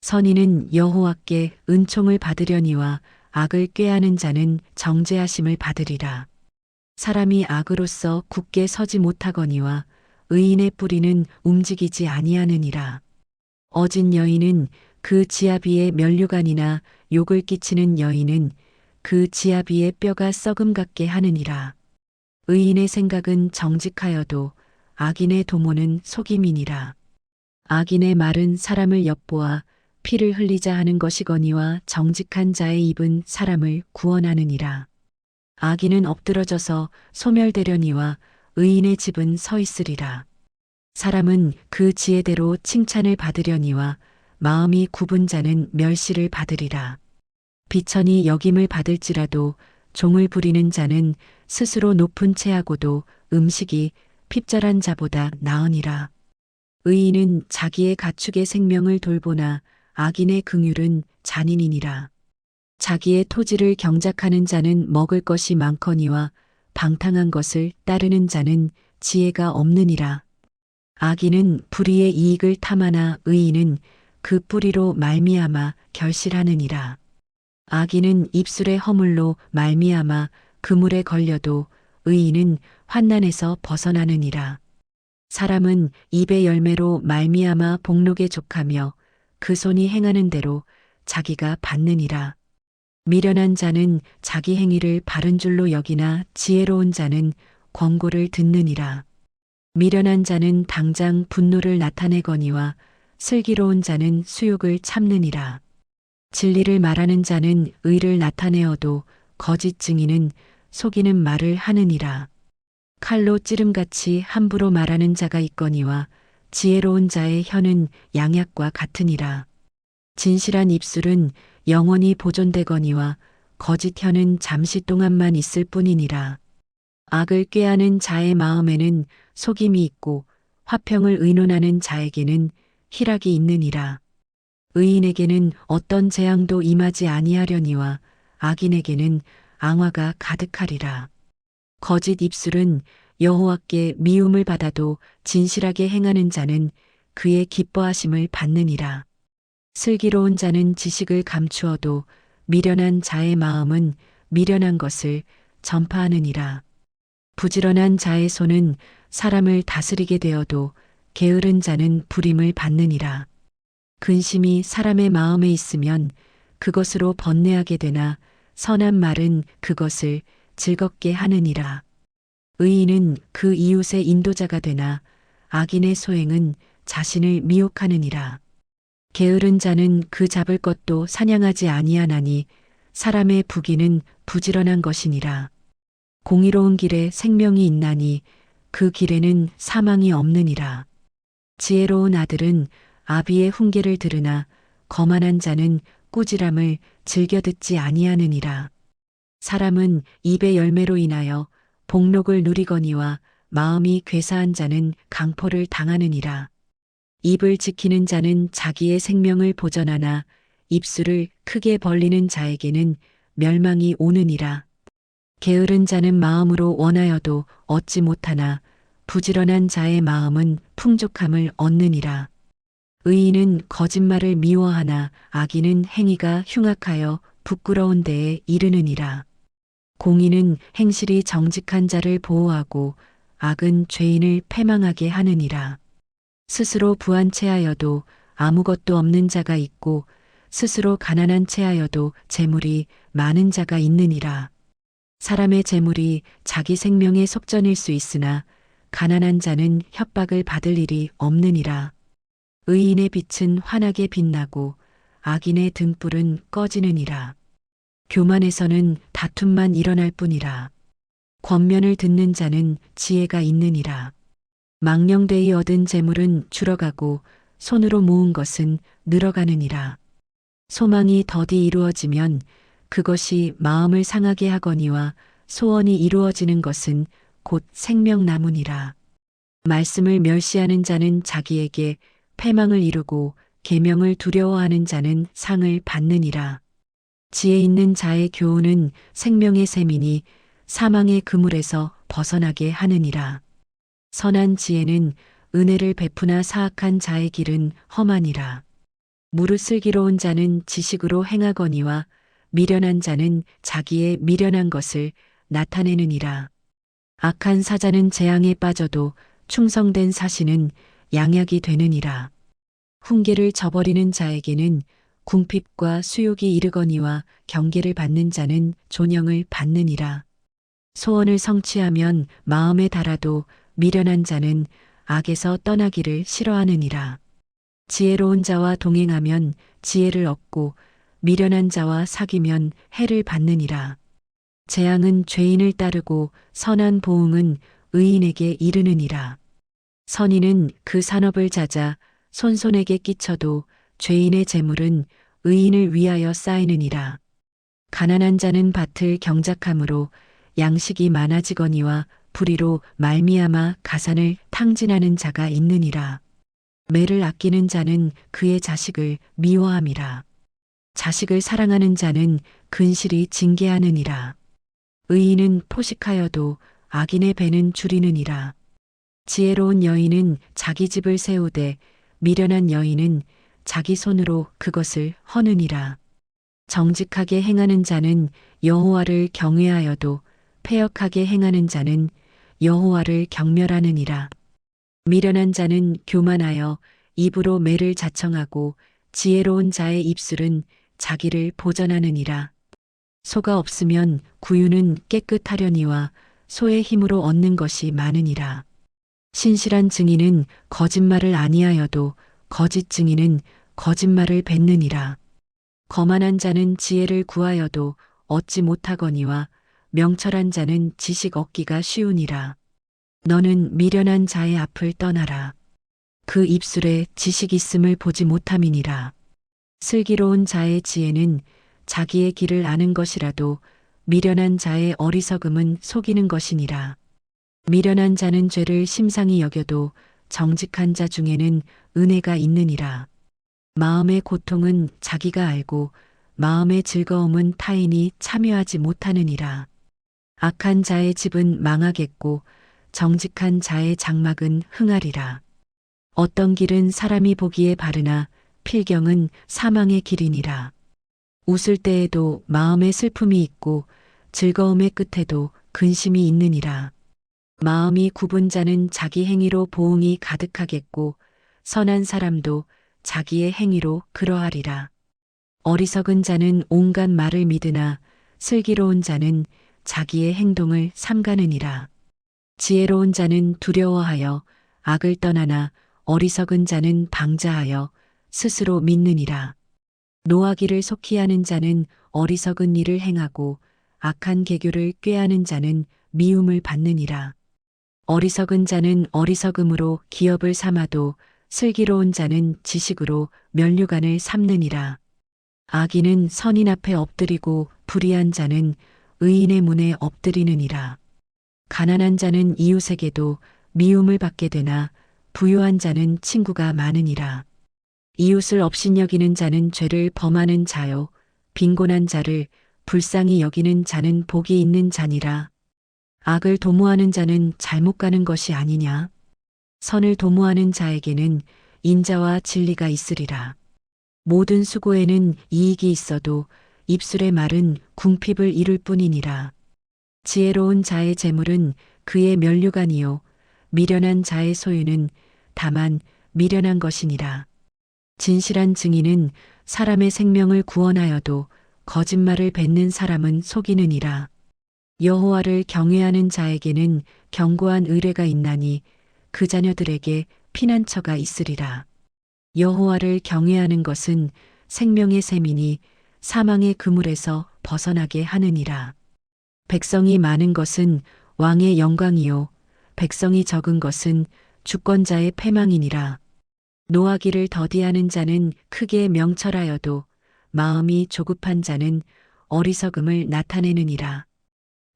선인은 여호와께 은총을 받으려니와 악을 꾀하는 자는 정죄하심을 받으리라. 사람이 악으로서 굳게 서지 못하거니와 의인의 뿌리는 움직이지 아니하느니라. 어진 여인은 그 지아비의 면류관이나 욕을 끼치는 여인은 그 지아비의 뼈가 썩음 같게 하느니라. 의인의 생각은 정직하여도 악인의 도모는 속임이니라. 악인의 말은 사람을 엿보아 피를 흘리자 하는 것이거니와 정직한 자의 입은 사람을 구원하느니라. 악인은 엎드러져서 소멸되려니와 의인의 집은 서 있으리라. 사람은 그 지혜대로 칭찬을 받으려니와 마음이 굽은 자는 멸시를 받으리라. 비천이 역임을 받을지라도 종을 부리는 자는 스스로 높은 채하고도 음식이 핍절한 자보다 나으니라. 의인은 자기의 가축의 생명을 돌보나 악인의 긍휼은 잔인이니라. 자기의 토지를 경작하는 자는 먹을 것이 많거니와 방탕한 것을 따르는 자는 지혜가 없느니라. 악인은 불의의 이익을 탐하나 의인은 그 뿌리로 말미암아 결실하느니라. 악인은 입술의 허물로 말미암아 그물에 걸려도 의인은 환난에서 벗어나느니라. 사람은 입의 열매로 말미암아 복록에 족하며 그 손이 행하는 대로 자기가 받느니라. 미련한 자는 자기 행위를 바른 줄로 여기나 지혜로운 자는 권고를 듣느니라. 미련한 자는 당장 분노를 나타내거니와 슬기로운 자는 수욕을 참느니라. 진리를 말하는 자는 의를 나타내어도 거짓 증인은 속이는 말을 하느니라. 칼로 찌름같이 함부로 말하는 자가 있거니와 지혜로운 자의 혀는 양약과 같으니라. 진실한 입술은 영원히 보존되거니와 거짓 혀는 잠시 동안만 있을 뿐이니라. 악을 꾀하는 자의 마음에는 속임이 있고 화평을 의논하는 자에게는 희락이 있느니라. 의인에게는 어떤 재앙도 임하지 아니하려니와 악인에게는 앙화가 가득하리라. 거짓 입술은 여호와께 미움을 받아도 진실하게 행하는 자는 그의 기뻐하심을 받느니라. 슬기로운 자는 지식을 감추어도 미련한 자의 마음은 미련한 것을 전파하느니라. 부지런한 자의 손은 사람을 다스리게 되어도 게으른 자는 부림을 받느니라. 근심이 사람의 마음에 있으면 그것으로 번뇌하게 되나 선한 말은 그것을 즐겁게 하느니라. 의인은 그 이웃의 인도자가 되나 악인의 소행은 자신을 미혹하느니라. 게으른 자는 그 잡을 것도 사냥하지 아니하나니 사람의 부귀는 부지런한 것이니라. 공의로운 길에 생명이 있나니 그 길에는 사망이 없느니라. 지혜로운 아들은 아비의 훈계를 들으나 거만한 자는 꾸지람을 즐겨 듣지 아니하느니라. 사람은 입의 열매로 인하여 복록을 누리거니와 마음이 괴사한 자는 강포를 당하느니라. 입을 지키는 자는 자기의 생명을 보전하나 입술을 크게 벌리는 자에게는 멸망이 오느니라. 게으른 자는 마음으로 원하여도 얻지 못하나 부지런한 자의 마음은 풍족함을 얻느니라. 의인은 거짓말을 미워하나 악인은 행위가 흉악하여 부끄러운 데에 이르느니라. 공의는 행실이 정직한 자를 보호하고 악은 죄인을 패망하게 하느니라. 스스로 부한 채하여도 아무것도 없는 자가 있고 스스로 가난한 채하여도 재물이 많은 자가 있느니라. 사람의 재물이 자기 생명의 속전일 수 있으나 가난한 자는 협박을 받을 일이 없느니라. 의인의 빛은 환하게 빛나고 악인의 등불은 꺼지느니라. 교만에서는 다툼만 일어날 뿐이라. 권면을 듣는 자는 지혜가 있느니라. 망령되이 얻은 재물은 줄어가고 손으로 모은 것은 늘어가느니라. 소망이 더디 이루어지면 그것이 마음을 상하게 하거니와 소원이 이루어지는 것은 곧 생명나무니라. 말씀을 멸시하는 자는 자기에게 패망을 이루고 계명을 두려워하는 자는 상을 받느니라. 지혜 있는 자의 교훈은 생명의 샘이니 사망의 그물에서 벗어나게 하느니라. 선한 지혜는 은혜를 베푸나 사악한 자의 길은 험하니라. 무릇 슬기로운 자는 지식으로 행하거니와 미련한 자는 자기의 미련한 것을 나타내느니라. 악한 사자는 재앙에 빠져도 충성된 사신은 양약이 되느니라. 훈계를 저버리는 자에게는 궁핍과 수욕이 이르거니와 경계를 받는 자는 존영을 받느니라. 소원을 성취하면 마음에 달아도 미련한 자는 악에서 떠나기를 싫어하느니라. 지혜로운 자와 동행하면 지혜를 얻고 미련한 자와 사귀면 해를 받느니라. 재앙은 죄인을 따르고 선한 보응은 의인에게 이르느니라. 선인은 그 산업을 찾아 손손에게 끼쳐도 죄인의 재물은 의인을 위하여 쌓이느니라. 가난한 자는 밭을 경작함으로 양식이 많아지거니와 불의로 말미암아 가산을 탕진하는 자가 있느니라. 매를 아끼는 자는 그의 자식을 미워함이라. 자식을 사랑하는 자는 근실이 징계하느니라. 의인은 포식하여도 악인의 배는 줄이느니라. 지혜로운 여인은 자기 집을 세우되 미련한 여인은 자기 손으로 그것을 허느니라. 정직하게 행하는 자는 여호와를 경외하여도 패역하게 행하는 자는 여호와를 경멸하느니라. 미련한 자는 교만하여 입으로 매를 자청하고 지혜로운 자의 입술은 자기를 보전하느니라. 소가 없으면 구유는 깨끗하려니와 소의 힘으로 얻는 것이 많으니라. 신실한 증인은 거짓말을 아니하여도 거짓 증인은 거짓말을 뱉느니라. 거만한 자는 지혜를 구하여도 얻지 못하거니와 명철한 자는 지식 얻기가 쉬우니라. 너는 미련한 자의 앞을 떠나라. 그 입술에 지식 있음을 보지 못함이니라. 슬기로운 자의 지혜는 자기의 길을 아는 것이라도 미련한 자의 어리석음은 속이는 것이니라. 미련한 자는 죄를 심상히 여겨도 정직한 자 중에는 은혜가 있느니라. 마음의 고통은 자기가 알고 마음의 즐거움은 타인이 참여하지 못하느니라. 악한 자의 집은 망하겠고 정직한 자의 장막은 흥하리라. 어떤 길은 사람이 보기에 바르나 필경은 사망의 길이니라. 웃을 때에도 마음에 슬픔이 있고 즐거움의 끝에도 근심이 있느니라. 마음이 굽은 자는 자기 행위로 보응이 가득하겠고 선한 사람도 자기의 행위로 그러하리라. 어리석은 자는 온갖 말을 믿으나 슬기로운 자는 자기의 행동을 삼가느니라. 지혜로운 자는 두려워하여 악을 떠나나 어리석은 자는 방자하여 스스로 믿느니라. 노하기를 속히 하는 자는 어리석은 일을 행하고 악한 계교를 꾀하는 자는 미움을 받느니라. 어리석은 자는 어리석음으로 기업을 삼아도 슬기로운 자는 지식으로 면류관을 삼느니라. 악인은 선인 앞에 엎드리고 불의한 자는 의인의 문에 엎드리느니라. 가난한 자는 이웃에게도 미움을 받게 되나 부유한 자는 친구가 많으니라. 이웃을 업신여기는 자는 죄를 범하는 자요 빈곤한 자를 불쌍히 여기는 자는 복이 있는 자니라. 악을 도모하는 자는 잘못 가는 것이 아니냐. 선을 도모하는 자에게는 인자와 진리가 있으리라. 모든 수고에는 이익이 있어도 입술의 말은 궁핍을 이룰 뿐이니라. 지혜로운 자의 재물은 그의 면류관이요 미련한 자의 소유는 다만 미련한 것이니라. 진실한 증인은 사람의 생명을 구원하여도 거짓말을 뱉는 사람은 속이느니라. 여호와를 경외하는 자에게는 견고한 의뢰가 있나니 그 자녀들에게 피난처가 있으리라. 여호와를 경외하는 것은 생명의 셈이니 사망의 그물에서 벗어나게 하느니라. 백성이 많은 것은 왕의 영광이요 백성이 적은 것은 주권자의 패망이니라. 노하기를 더디하는 자는 크게 명철하여도 마음이 조급한 자는 어리석음을 나타내느니라.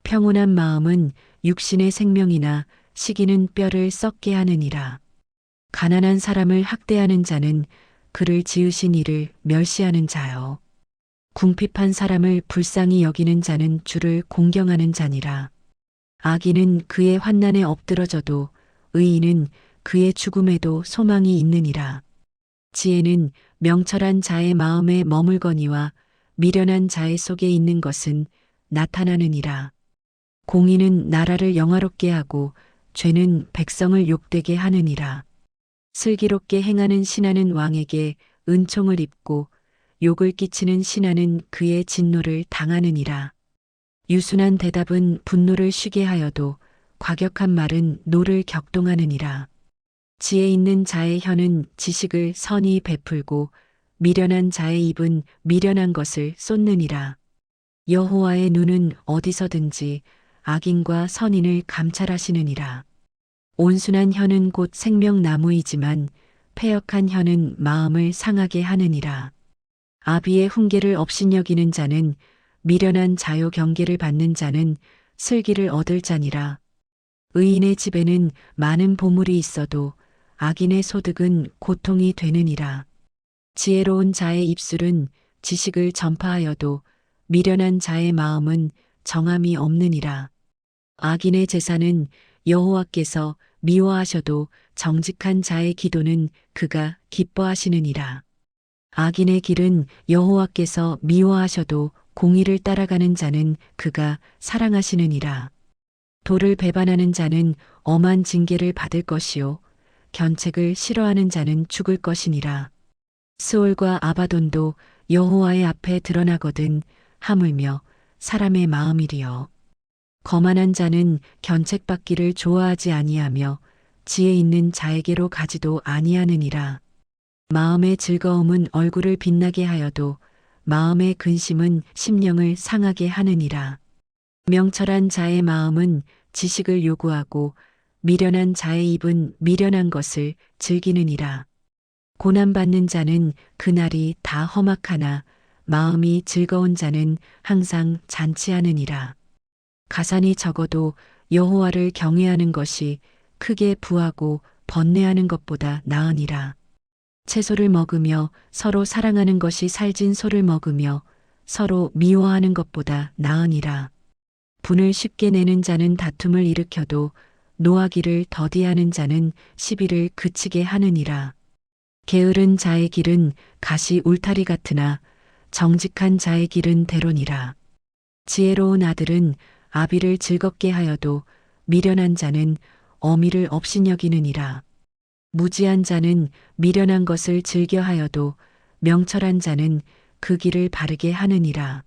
평온한 마음은 육신의 생명이나 시기는 뼈를 썩게 하느니라. 가난한 사람을 학대하는 자는 그를 지으신 이를 멸시하는 자요. 궁핍한 사람을 불쌍히 여기는 자는 주를 공경하는 자니라. 악인은 그의 환난에 엎드러져도 의인은 그의 죽음에도 소망이 있느니라. 지혜는 명철한 자의 마음에 머물거니와 미련한 자의 속에 있는 것은 나타나느니라. 공의는 나라를 영화롭게 하고 죄는 백성을 욕되게 하느니라. 슬기롭게 행하는 신하는 왕에게 은총을 입고 욕을 끼치는 신하는 그의 진노를 당하느니라. 유순한 대답은 분노를 쉬게 하여도 과격한 말은 노를 격동하느니라. 지혜 있는 자의 혀는 지식을 선히 베풀고 미련한 자의 입은 미련한 것을 쏟느니라. 여호와의 눈은 어디서든지 악인과 선인을 감찰하시느니라. 온순한 혀는 곧 생명나무이지만 패역한 혀는 마음을 상하게 하느니라. 아비의 훈계를 업신여기는 자는 미련한 자요 경계를 받는 자는 슬기를 얻을 자니라. 의인의 집에는 많은 보물이 있어도 악인의 소득은 고통이 되느니라. 지혜로운 자의 입술은 지식을 전파하여도 미련한 자의 마음은 정함이 없느니라. 악인의 제사는 여호와께서 미워하셔도 정직한 자의 기도는 그가 기뻐하시느니라. 악인의 길은 여호와께서 미워하셔도 공의를 따라가는 자는 그가 사랑하시느니라. 도를 배반하는 자는 엄한 징계를 받을 것이요 견책을 싫어하는 자는 죽을 것이니라. 스올과 아바돈도 여호와의 앞에 드러나거든 하물며 사람의 마음이리요. 거만한 자는 견책받기를 좋아하지 아니하며 지혜 있는 자에게로 가지도 아니하느니라. 마음의 즐거움은 얼굴을 빛나게 하여도 마음의 근심은 심령을 상하게 하느니라. 명철한 자의 마음은 지식을 요구하고 미련한 자의 입은 미련한 것을 즐기느니라. 고난받는 자는 그날이 다 험악하나 마음이 즐거운 자는 항상 잔치하느니라. 가산이 적어도 여호와를 경외하는 것이 크게 부하고 번뇌하는 것보다 나으니라. 채소를 먹으며 서로 사랑하는 것이 살진 소를 먹으며 서로 미워하는 것보다 나으니라. 분을 쉽게 내는 자는 다툼을 일으켜도 노하기를 더디하는 자는 시비를 그치게 하느니라. 게으른 자의 길은 가시 울타리 같으나 정직한 자의 길은 대로니라. 지혜로운 아들은 아비를 즐겁게 하여도 미련한 자는 어미를 업신여기느니라. 무지한 자는 미련한 것을 즐겨하여도 명철한 자는 그 길을 바르게 하느니라.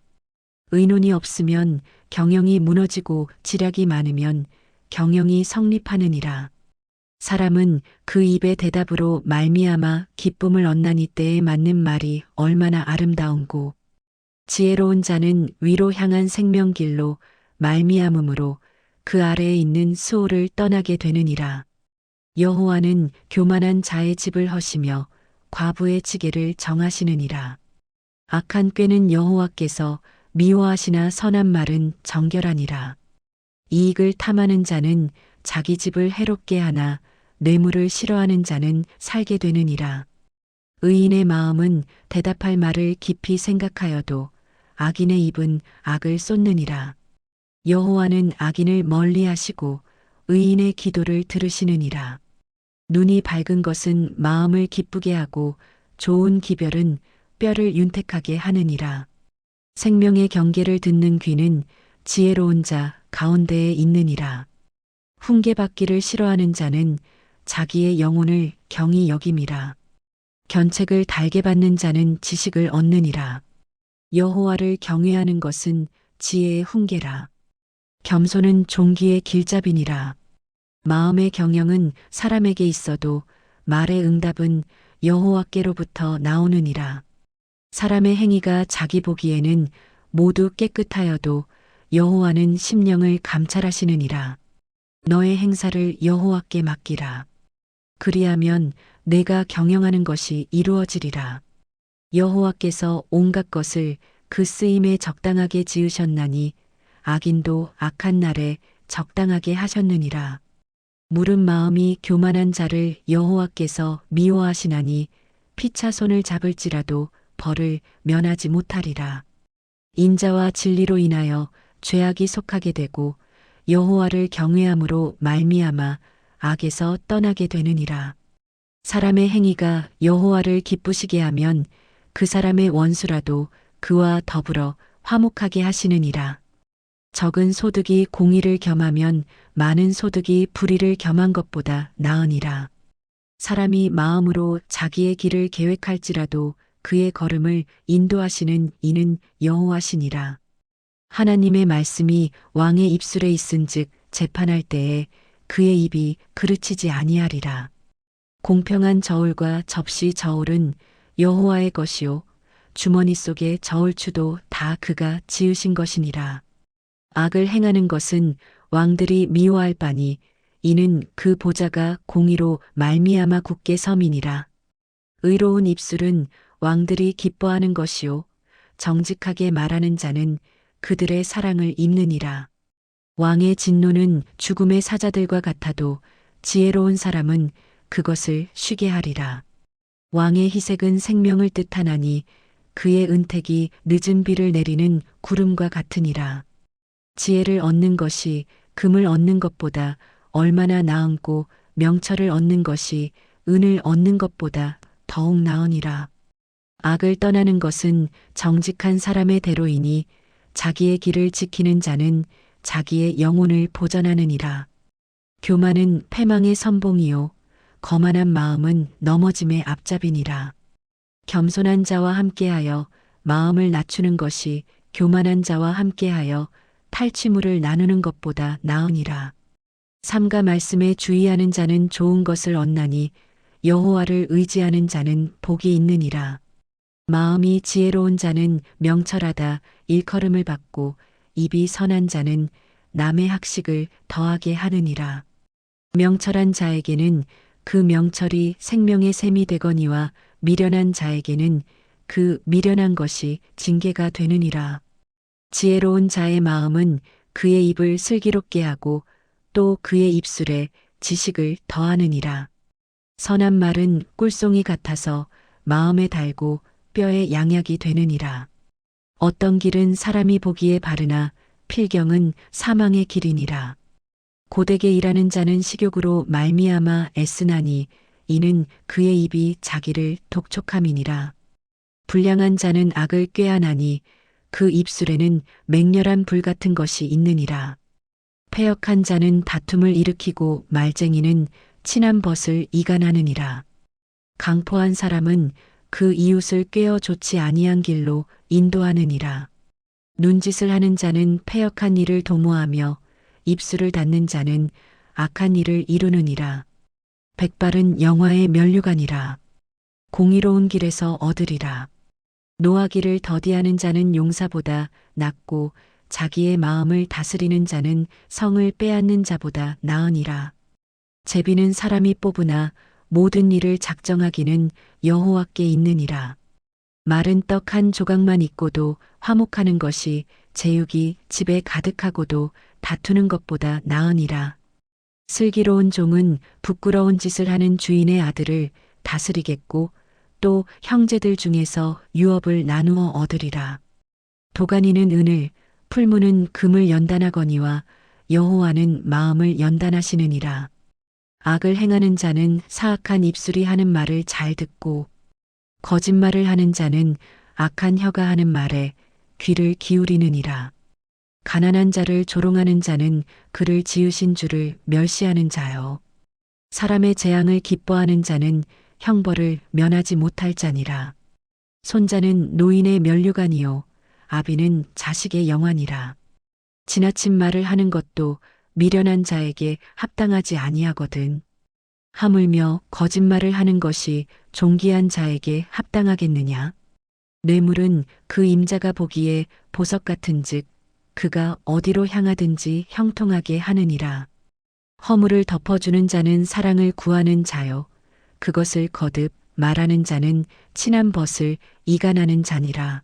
의논이 없으면 경영이 무너지고 지략이 많으면 경영이 성립하느니라. 사람은 그 입의 대답으로 말미암아 기쁨을 얻나니 때에 맞는 말이 얼마나 아름다운고 지혜로운 자는 위로 향한 생명길로 말미암음으로 그 아래에 있는 수호를 떠나게 되느니라. 여호와는 교만한 자의 집을 허시며 과부의 지게를 정하시느니라. 악한 꾀는 여호와께서 미워하시나 선한 말은 정결하니라. 이익을 탐하는 자는 자기 집을 해롭게 하나 뇌물을 싫어하는 자는 살게 되느니라. 의인의 마음은 대답할 말을 깊이 생각하여도 악인의 입은 악을 쏟느니라. 여호와는 악인을 멀리하시고 의인의 기도를 들으시느니라. 눈이 밝은 것은 마음을 기쁘게 하고 좋은 기별은 뼈를 윤택하게 하느니라. 생명의 경계를 듣는 귀는 지혜로운 자 가운데에 있느니라. 훈계받기를 싫어하는 자는 자기의 영혼을 경히 여김이라. 견책을 달게 받는 자는 지식을 얻느니라. 여호와를 경외하는 것은 지혜의 훈계라. 겸손은 종기의 길잡이니라. 마음의 경영은 사람에게 있어도 말의 응답은 여호와께로부터 나오느니라. 사람의 행위가 자기 보기에는 모두 깨끗하여도 여호와는 심령을 감찰하시느니라. 너의 행사를 여호와께 맡기라. 그리하면 내가 경영하는 것이 이루어지리라. 여호와께서 온갖 것을 그 쓰임에 적당하게 지으셨나니 악인도 악한 날에 적당하게 하셨느니라. 무른 마음이 교만한 자를 여호와께서 미워하시나니 피차 손을 잡을지라도 벌을 면하지 못하리라. 인자와 진리로 인하여 죄악이 속하게 되고 여호와를 경외함으로 말미암아 악에서 떠나게 되느니라. 사람의 행위가 여호와를 기쁘시게 하면 그 사람의 원수라도 그와 더불어 화목하게 하시느니라. 적은 소득이 공의를 겸하면 많은 소득이 불의를 겸한 것보다 나으니라. 사람이 마음으로 자기의 길을 계획할지라도 그의 걸음을 인도하시는 이는 여호와시니라. 하나님의 말씀이 왕의 입술에 있은즉 재판할 때에 그의 입이 그르치지 아니하리라. 공평한 저울과 접시 저울은 여호와의 것이요 주머니 속의 저울추도 다 그가 지으신 것이니라. 악을 행하는 것은 왕들이 미워할 바니 이는 그 보좌가 공의로 말미암아 굳게 섬이니라. 의로운 입술은 왕들이 기뻐하는 것이요 정직하게 말하는 자는 그들의 사랑을 입느니라. 왕의 진노는 죽음의 사자들과 같아도 지혜로운 사람은 그것을 쉬게 하리라. 왕의 희색은 생명을 뜻하나니 그의 은택이 늦은 비를 내리는 구름과 같으니라. 지혜를 얻는 것이 금을 얻는 것보다 얼마나 나은고 명철을 얻는 것이 은을 얻는 것보다 더욱 나으니라. 악을 떠나는 것은 정직한 사람의 대로이니 자기의 길을 지키는 자는 자기의 영혼을 보전하느니라. 교만은 패망의 선봉이요 거만한 마음은 넘어짐의 앞잡이니라. 겸손한 자와 함께하여 마음을 낮추는 것이 교만한 자와 함께하여 탈취물을 나누는 것보다 나으니라. 삼가 말씀에 주의하는 자는 좋은 것을 얻나니 여호와를 의지하는 자는 복이 있느니라. 마음이 지혜로운 자는 명철하다 일컬음을 받고 입이 선한 자는 남의 학식을 더하게 하느니라. 명철한 자에게는 그 명철이 생명의 샘이 되거니와 미련한 자에게는 그 미련한 것이 징계가 되느니라. 지혜로운 자의 마음은 그의 입을 슬기롭게 하고 또 그의 입술에 지식을 더하느니라. 선한 말은 꿀송이 같아서 마음에 달고 뼈에 양약이 되느니라. 어떤 길은 사람이 보기에 바르나 필경은 사망의 길이니라. 고되게 일하는 자는 식욕으로 말미암아 애쓰나니 이는 그의 입이 자기를 독촉함이니라. 불량한 자는 악을 꾀하나니 그 입술에는 맹렬한 불 같은 것이 있느니라. 패역한 자는 다툼을 일으키고 말쟁이는 친한 벗을 이간하느니라. 강포한 사람은 그 이웃을 꾀어 좋지 아니한 길로 인도하느니라. 눈짓을 하는 자는 패역한 일을 도모하며 입술을 닫는 자는 악한 일을 이루느니라. 백발은 영화의 면류관이라. 공의로운 길에서 얻으리라. 노하기를 더디하는 자는 용사보다 낫고 자기의 마음을 다스리는 자는 성을 빼앗는 자보다 나으니라. 제비는 사람이 뽑으나 모든 일을 작정하기는 여호와께 있느니라. 마른 떡 한 조각만 있고도 화목하는 것이 제육이 집에 가득하고도 다투는 것보다 나으니라. 슬기로운 종은 부끄러운 짓을 하는 주인의 아들을 다스리겠고 또 형제들 중에서 유업을 나누어 얻으리라. 도가니는 은을, 풀무는 금을 연단하거니와 여호와는 마음을 연단하시느니라. 악을 행하는 자는 사악한 입술이 하는 말을 잘 듣고 거짓말을 하는 자는 악한 혀가 하는 말에 귀를 기울이느니라. 가난한 자를 조롱하는 자는 그를 지으신 주를 멸시하는 자요. 사람의 재앙을 기뻐하는 자는 형벌을 면하지 못할 자니라. 손자는 노인의 면류관이요 아비는 자식의 영환이라. 지나친 말을 하는 것도 미련한 자에게 합당하지 아니하거든. 하물며 거짓말을 하는 것이 존귀한 자에게 합당하겠느냐. 뇌물은 그 임자가 보기에 보석 같은즉 그가 어디로 향하든지 형통하게 하느니라. 허물을 덮어주는 자는 사랑을 구하는 자요 그것을 거듭 말하는 자는 친한 벗을 이간하는 자니라.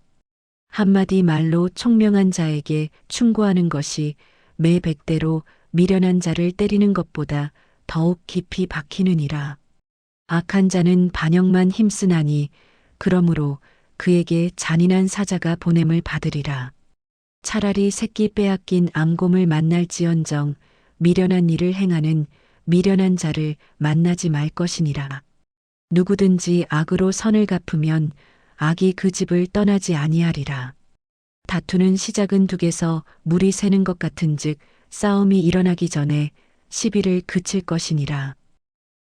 한마디 말로 총명한 자에게 충고하는 것이 매 100대로 미련한 자를 때리는 것보다 더욱 깊이 박히느니라. 악한 자는 반역만 힘쓰나니 그러므로 그에게 잔인한 사자가 보냄을 받으리라. 차라리 새끼 빼앗긴 암곰을 만날지언정 미련한 일을 행하는 미련한 자를 만나지 말 것이니라. 누구든지 악으로 선을 갚으면 악이 그 집을 떠나지 아니하리라. 다투는 시작은 둑에서 물이 새는 것 같은즉 싸움이 일어나기 전에 시비를 그칠 것이니라.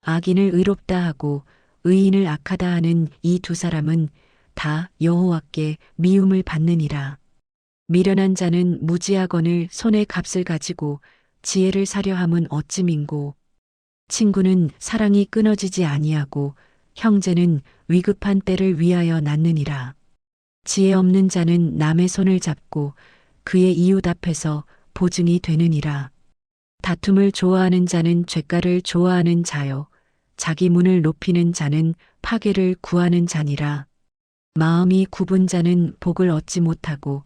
악인을 의롭다 하고 의인을 악하다 하는 이 두 사람은 다 여호와께 미움을 받느니라. 미련한 자는 무지하거늘 손에 값을 가지고 지혜를 사려 함은 어찌 민고. 친구는 사랑이 끊어지지 아니하고 형제는 위급한 때를 위하여 낳느니라. 지혜 없는 자는 남의 손을 잡고 그의 이웃 앞에서 보증이 되느니라. 다툼을 좋아하는 자는 죗가를 좋아하는 자요. 자기 문을 높이는 자는 파괴를 구하는 자니라. 마음이 굽은 자는 복을 얻지 못하고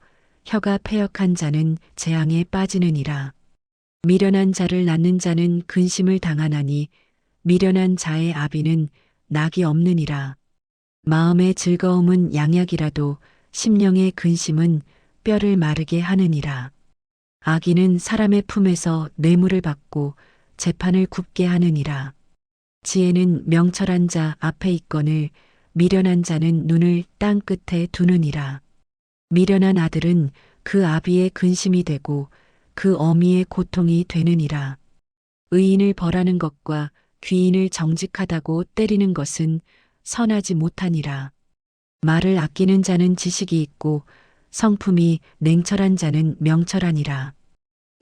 혀가 패역한 자는 재앙에 빠지느니라. 미련한 자를 낳는 자는 근심을 당하나니 미련한 자의 아비는 낙이 없느니라. 마음의 즐거움은 양약이라도 심령의 근심은 뼈를 마르게 하느니라. 악인은 사람의 품에서 뇌물을 받고 재판을 굽게 하느니라. 지혜는 명철한 자 앞에 있거늘 미련한 자는 눈을 땅 끝에 두느니라. 미련한 아들은 그 아비의 근심이 되고 그 어미의 고통이 되느니라. 의인을 벌하는 것과 귀인을 정직하다고 때리는 것은 선하지 못하니라. 말을 아끼는 자는 지식이 있고 성품이 냉철한 자는 명철하니라.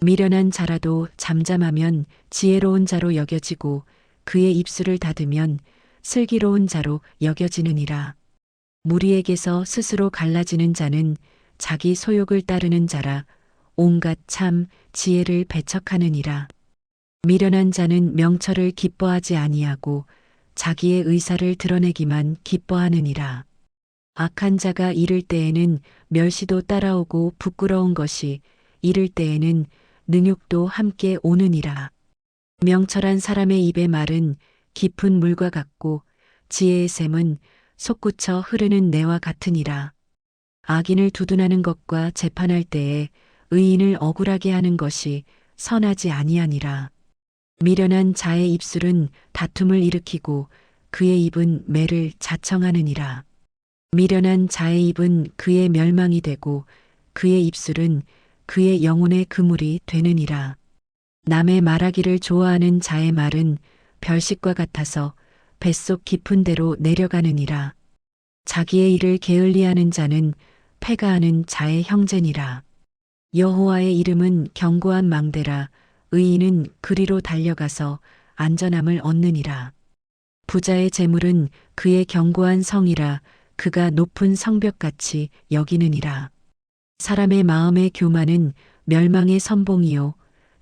미련한 자라도 잠잠하면 지혜로운 자로 여겨지고 그의 입술을 닫으면 슬기로운 자로 여겨지느니라. 무리에게서 스스로 갈라지는 자는 자기 소욕을 따르는 자라 온갖 참 지혜를 배척하느니라. 미련한 자는 명철을 기뻐하지 아니하고 자기의 의사를 드러내기만 기뻐하느니라. 악한 자가 이를 때에는 멸시도 따라오고 부끄러운 것이 이를 때에는 능욕도 함께 오느니라. 명철한 사람의 입의 말은 깊은 물과 같고 지혜의 샘은 솟구쳐 흐르는 내와 같으니라. 악인을 두둔하는 것과 재판할 때에 의인을 억울하게 하는 것이 선하지 아니하니라. 미련한 자의 입술은 다툼을 일으키고 그의 입은 매를 자청하느니라. 미련한 자의 입은 그의 멸망이 되고 그의 입술은 그의 영혼의 그물이 되느니라. 남의 말하기를 좋아하는 자의 말은 별식과 같아서 뱃속 깊은 데로 내려가느니라. 자기의 일을 게을리하는 자는 패가하는 자의 형제니라. 여호와의 이름은 견고한 망대라. 의인은 그리로 달려가서 안전함을 얻느니라. 부자의 재물은 그의 견고한 성이라. 그가 높은 성벽같이 여기느니라. 사람의 마음의 교만은 멸망의 선봉이요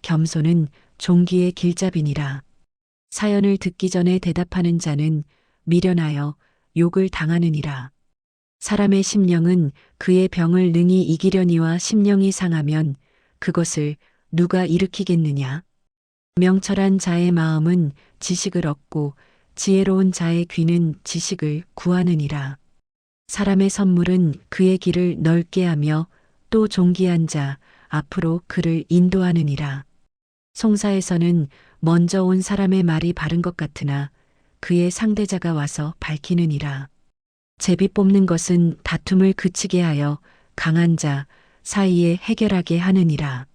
겸손은 종기의 길잡이니라. 사연을 듣기 전에 대답하는 자는 미련하여 욕을 당하느니라. 사람의 심령은 그의 병을 능히 이기려니와 심령이 상하면 그것을 누가 일으키겠느냐. 명철한 자의 마음은 지식을 얻고 지혜로운 자의 귀는 지식을 구하느니라. 사람의 선물은 그의 길을 넓게 하며 또 존귀한 자 앞으로 그를 인도하느니라. 송사에서는 먼저 온 사람의 말이 바른 것 같으나 그의 상대자가 와서 밝히느니라. 제비 뽑는 것은 다툼을 그치게 하여 강한 자 사이에 해결하게 하느니라.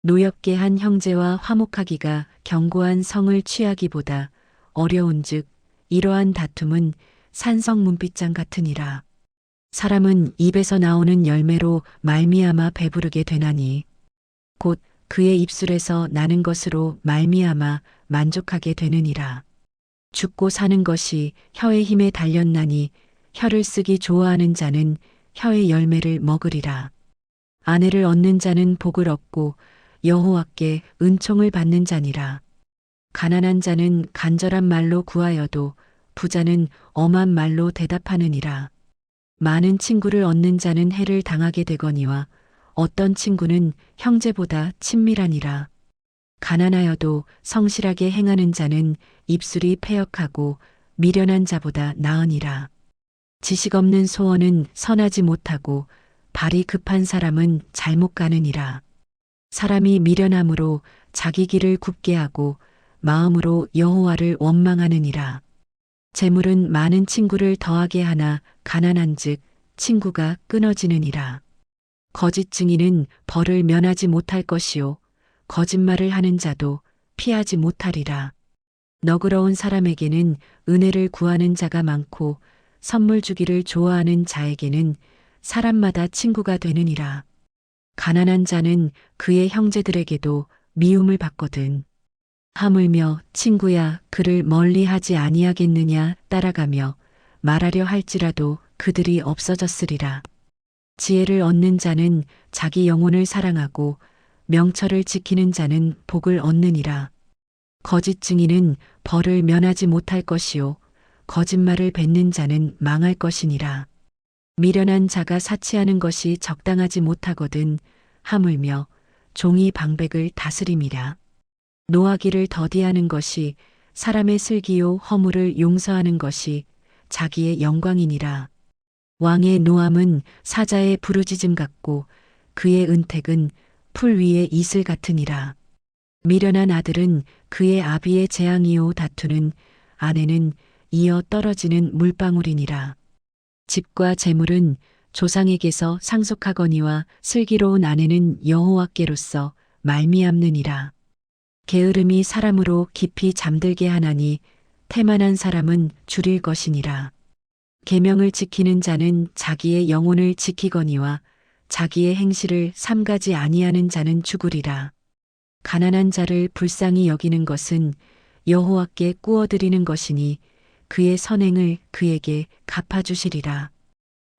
노엽게 한 형제와 화목하기가 견고한 성을 취하기보다 어려운즉 이러한 다툼은 산성 문빗장 같으니라. 사람은 입에서 나오는 열매로 말미암아 배부르게 되나니 곧 그의 입술에서 나는 것으로 말미암아 만족하게 되느니라. 죽고 사는 것이 혀의 힘에 달렸나니 혀를 쓰기 좋아하는 자는 혀의 열매를 먹으리라. 아내를 얻는 자는 복을 얻고 여호와께 은총을 받는 자니라. 가난한 자는 간절한 말로 구하여도 부자는 엄한 말로 대답하느니라. 많은 친구를 얻는 자는 해를 당하게 되거니와 어떤 친구는 형제보다 친밀하니라. 가난하여도 성실하게 행하는 자는 입술이 패역하고 미련한 자보다 나으니라. 지식 없는 소원은 선하지 못하고 발이 급한 사람은 잘못 가느니라. 사람이 미련함으로 자기 길을 굽게 하고 마음으로 여호와를 원망하느니라. 재물은 많은 친구를 더하게 하나 가난한즉 친구가 끊어지느니라. 거짓 증인은 벌을 면하지 못할 것이요 거짓말을 하는 자도 피하지 못하리라. 너그러운 사람에게는 은혜를 구하는 자가 많고 선물 주기를 좋아하는 자에게는 사람마다 친구가 되느니라. 가난한 자는 그의 형제들에게도 미움을 받거든. 하물며 친구야 그를 멀리하지 아니하겠느냐 따라가며 말하려 할지라도 그들이 없어졌으리라. 지혜를 얻는 자는 자기 영혼을 사랑하고 명철을 지키는 자는 복을 얻느니라. 거짓 증인은 벌을 면하지 못할 것이요 거짓말을 뱉는 자는 망할 것이니라. 미련한 자가 사치하는 것이 적당하지 못하거든 하물며 종이 방백을 다스림이라. 노하기를 더디하는 것이 사람의 슬기요 허물을 용서하는 것이 자기의 영광이니라. 왕의 노함은 사자의 부르짖음 같고 그의 은택은 풀 위의 이슬 같으니라. 미련한 아들은 그의 아비의 재앙이요 다투는 아내는 이어 떨어지는 물방울이니라. 집과 재물은 조상에게서 상속하거니와 슬기로운 아내는 여호와께로서 말미암느니라. 게으름이 사람으로 깊이 잠들게 하나니 태만한 사람은 줄일 것이니라. 계명을 지키는 자는 자기의 영혼을 지키거니와 자기의 행실을 삼가지 아니하는 자는 죽으리라. 가난한 자를 불쌍히 여기는 것은 여호와께 꾸어드리는 것이니 그의 선행을 그에게 갚아주시리라.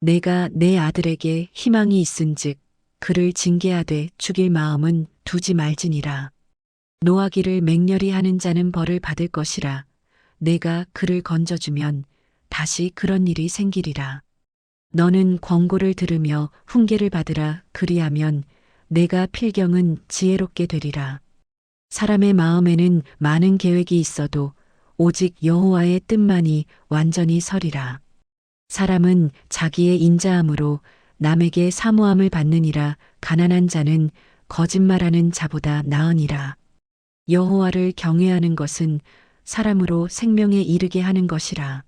내가 내 아들에게 희망이 있은즉 그를 징계하되 죽일 마음은 두지 말지니라. 노하기를 맹렬히 하는 자는 벌을 받을 것이라. 내가 그를 건져주면 다시 그런 일이 생기리라. 너는 권고를 들으며 훈계를 받으라. 그리하면 내가 필경은 지혜롭게 되리라. 사람의 마음에는 많은 계획이 있어도 오직 여호와의 뜻만이 완전히 서리라. 사람은 자기의 인자함으로 남에게 사모함을 받느니라. 가난한 자는 거짓말하는 자보다 나으니라. 여호와를 경외하는 것은 사람으로 생명에 이르게 하는 것이라.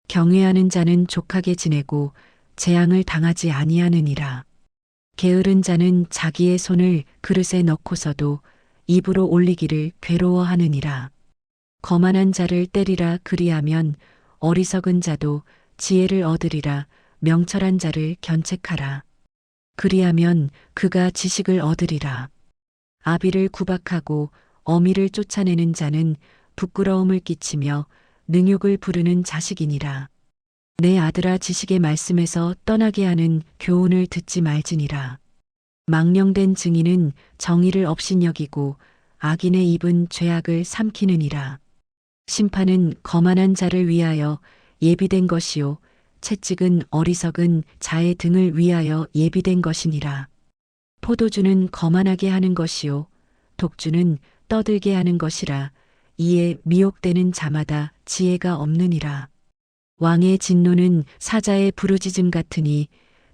경외하는 자는 족하게 지내고 재앙을 당하지 아니하느니라. 게으른 자는 자기의 손을 그릇에 넣고서도 입으로 올리기를 괴로워하느니라. 거만한 자를 때리라. 그리하면 어리석은 자도 지혜를 얻으리라. 명철한 자를 견책하라. 그리하면 그가 지식을 얻으리라. 아비를 구박하고 어미를 쫓아내는 자는 부끄러움을 끼치며 능욕을 부르는 자식이니라. 내 아들아 지식의 말씀에서 떠나게 하는 교훈을 듣지 말지니라. 망령된 증인은 정의를 업신여기고 악인의 입은 죄악을 삼키느니라. 심판은 거만한 자를 위하여 예비된 것이요 채찍은 어리석은 자의 등을 위하여 예비된 것이니라. 포도주는 거만하게 하는 것이요 독주는 떠들게 하는 것이라. 이에 미혹되는 자마다 지혜가 없느니라. 왕의 진노는 사자의 부르짖음 같으니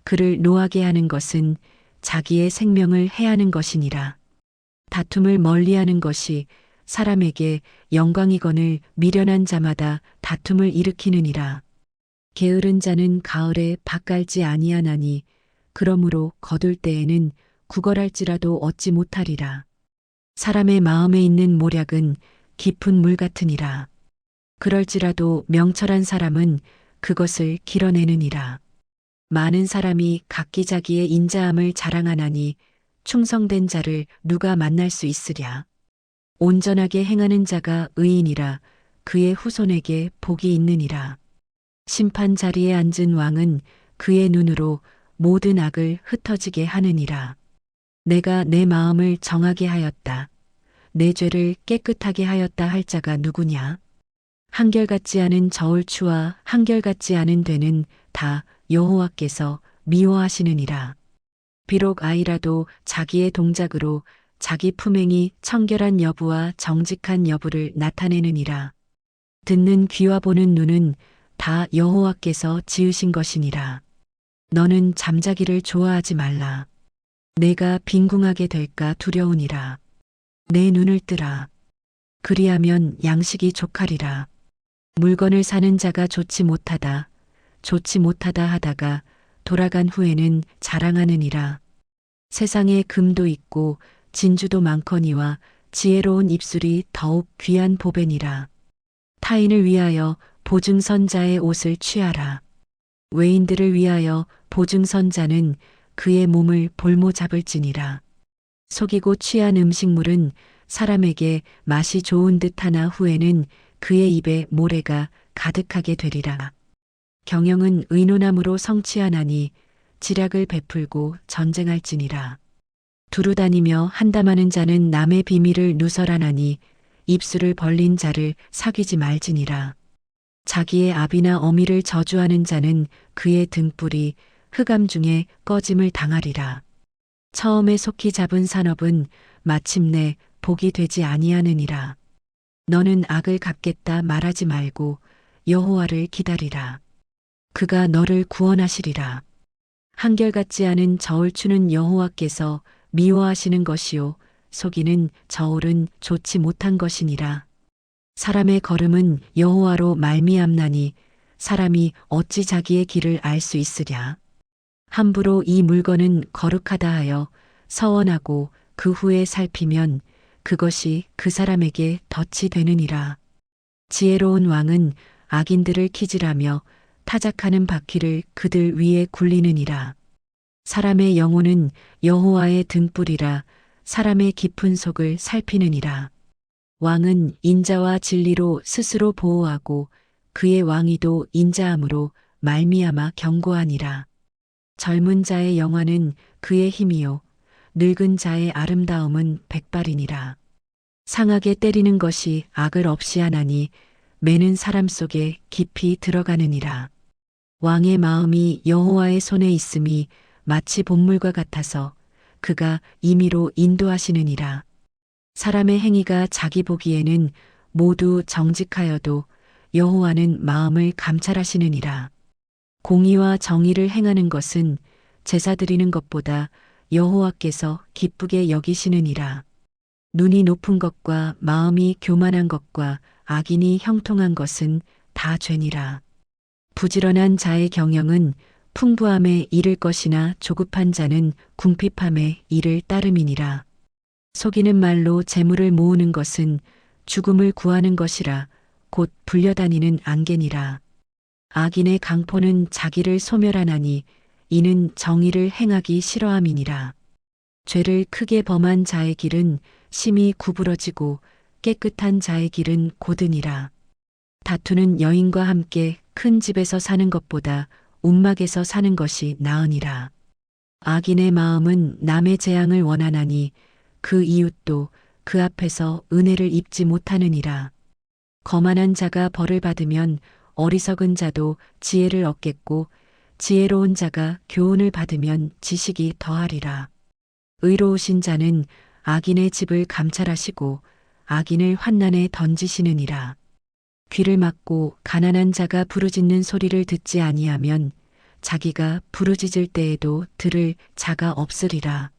그를 노하게 하는 것은 자기의 생명을 해하는 것이니라. 다툼을 멀리하는 것이 사람에게 영광이거늘 미련한 자마다 다툼을 일으키느니라. 게으른 자는 가을에 밭 갈지 아니하나니 그러므로 거둘 때에는 구걸할지라도 얻지 못하리라. 사람의 마음에 있는 모략은 깊은 물 같으니라. 그럴지라도 명철한 사람은 그것을 길어내느니라. 많은 사람이 각기 자기의 인자함을 자랑하나니 충성된 자를 누가 만날 수 있으랴. 온전하게 행하는 자가 의인이라. 그의 후손에게 복이 있느니라. 심판 자리에 앉은 왕은 그의 눈으로 모든 악을 흩어지게 하느니라. 내가 내 마음을 정하게 하였다. 내 죄를 깨끗하게 하였다 할 자가 누구냐? 한결같지 않은 저울추와 한결같지 않은 되는 다 여호와께서 미워하시느니라. 비록 아이라도 자기의 동작으로 자기 품행이 청결한 여부와 정직한 여부를 나타내느니라. 듣는 귀와 보는 눈은 다 여호와께서 지으신 것이니라. 너는 잠자기를 좋아하지 말라. 내가 빈궁하게 될까 두려우니라. 내 눈을 뜨라. 그리하면 양식이 족하리라. 물건을 사는 자가 좋지 못하다 하다가 돌아간 후에는 자랑하느니라. 세상에 금도 있고 진주도 많거니와 지혜로운 입술이 더욱 귀한 보배니라. 타인을 위하여 보증선자의 옷을 취하라. 외인들을 위하여 보증선자는 그의 몸을 볼모 잡을지니라. 속이고 취한 음식물은 사람에게 맛이 좋은 듯하나 후에는 그의 입에 모래가 가득하게 되리라. 경영은 의논함으로 성취하나니 지략을 베풀고 전쟁할지니라. 두루다니며 한담하는 자는 남의 비밀을 누설하나니 입술을 벌린 자를 사귀지 말지니라. 자기의 아비나 어미를 저주하는 자는 그의 등불이 흑암 중에 꺼짐을 당하리라. 처음에 속히 잡은 산업은 마침내 복이 되지 아니하느니라. 너는 악을 갚겠다 말하지 말고 여호와를 기다리라. 그가 너를 구원하시리라. 한결같지 않은 저울 추는 여호와께서 미워하시는 것이요 속이는 저울은 좋지 못한 것이니라. 사람의 걸음은 여호와로 말미암나니 사람이 어찌 자기의 길을 알 수 있으랴. 함부로 이 물건은 거룩하다 하여 서원하고 그 후에 살피면 그것이 그 사람에게 덫이 되느니라. 지혜로운 왕은 악인들을 키질하며 타작하는 바퀴를 그들 위에 굴리느니라. 사람의 영혼은 여호와의 등불이라 사람의 깊은 속을 살피느니라. 왕은 인자와 진리로 스스로 보호하고 그의 왕위도 인자함으로 말미암아 견고하니라. 젊은 자의 영화는 그의 힘이요 늙은 자의 아름다움은 백발이니라. 상하게 때리는 것이 악을 없이 하나니 매는 사람 속에 깊이 들어가느니라. 왕의 마음이 여호와의 손에 있음이 마치 본물과 같아서 그가 임의로 인도하시느니라. 사람의 행위가 자기 보기에는 모두 정직하여도 여호와는 마음을 감찰하시느니라. 공의와 정의를 행하는 것은 제사 드리는 것보다 여호와께서 기쁘게 여기시느니라. 눈이 높은 것과 마음이 교만한 것과 악인이 형통한 것은 다 죄니라. 부지런한 자의 경영은 풍부함에 이를 것이나 조급한 자는 궁핍함에 이를 따름이니라. 속이는 말로 재물을 모으는 것은 죽음을 구하는 것이라 곧 불려다니는 안개니라. 악인의 강포는 자기를 소멸하나니 이는 정의를 행하기 싫어함이니라. 죄를 크게 범한 자의 길은 심히 구부러지고 깨끗한 자의 길은 고드니라. 다투는 여인과 함께 큰 집에서 사는 것보다 움막에서 사는 것이 나으니라. 악인의 마음은 남의 재앙을 원하나니 그 이웃도 그 앞에서 은혜를 입지 못하느니라. 거만한 자가 벌을 받으면 어리석은 자도 지혜를 얻겠고 지혜로운 자가 교훈을 받으면 지식이 더하리라. 의로우신 자는 악인의 집을 감찰하시고 악인을 환난에 던지시느니라. 귀를 막고 가난한 자가 부르짖는 소리를 듣지 아니하면 자기가 부르짖을 때에도 들을 자가 없으리라.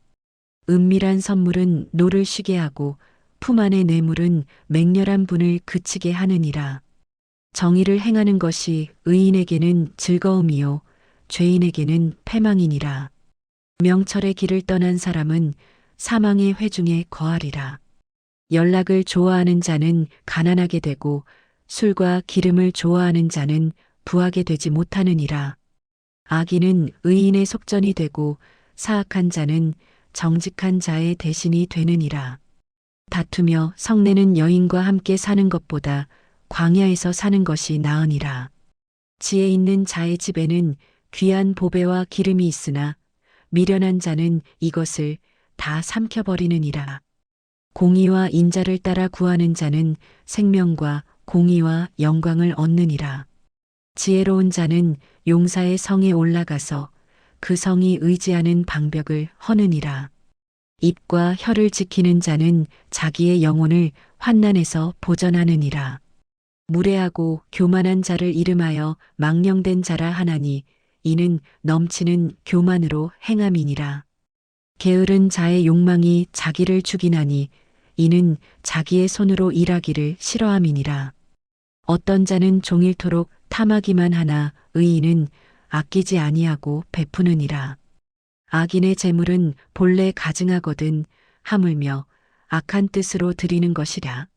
은밀한 선물은 노를 쉬게 하고 품 안의 뇌물은 맹렬한 분을 그치게 하느니라. 정의를 행하는 것이 의인에게는 즐거움이요 죄인에게는 패망이니라. 명철의 길을 떠난 사람은 사망의 회중에 거하리라. 연락을 좋아하는 자는 가난하게 되고 술과 기름을 좋아하는 자는 부하게 되지 못하느니라. 악인은 의인의 속전이 되고 사악한 자는 정직한 자의 대신이 되느니라. 다투며 성내는 여인과 함께 사는 것보다 광야에서 사는 것이 나으니라. 지혜 있는 자의 집에는 귀한 보배와 기름이 있으나 미련한 자는 이것을 다 삼켜버리느니라. 공의와 인자를 따라 구하는 자는 생명과 공의와 영광을 얻느니라. 지혜로운 자는 용사의 성에 올라가서 그 성이 의지하는 방벽을 허느니라. 입과 혀를 지키는 자는 자기의 영혼을 환난에서 보전하느니라. 무례하고 교만한 자를 이름하여 망령된 자라 하나니 이는 넘치는 교만으로 행함이니라. 게으른 자의 욕망이 자기를 죽이나니 이는 자기의 손으로 일하기를 싫어함이니라. 어떤 자는 종일토록 탐하기만 하나 의인은 아끼지 아니하고 베푸느니라. 악인의 재물은 본래 가증하거든 하물며 악한 뜻으로 드리는 것이라.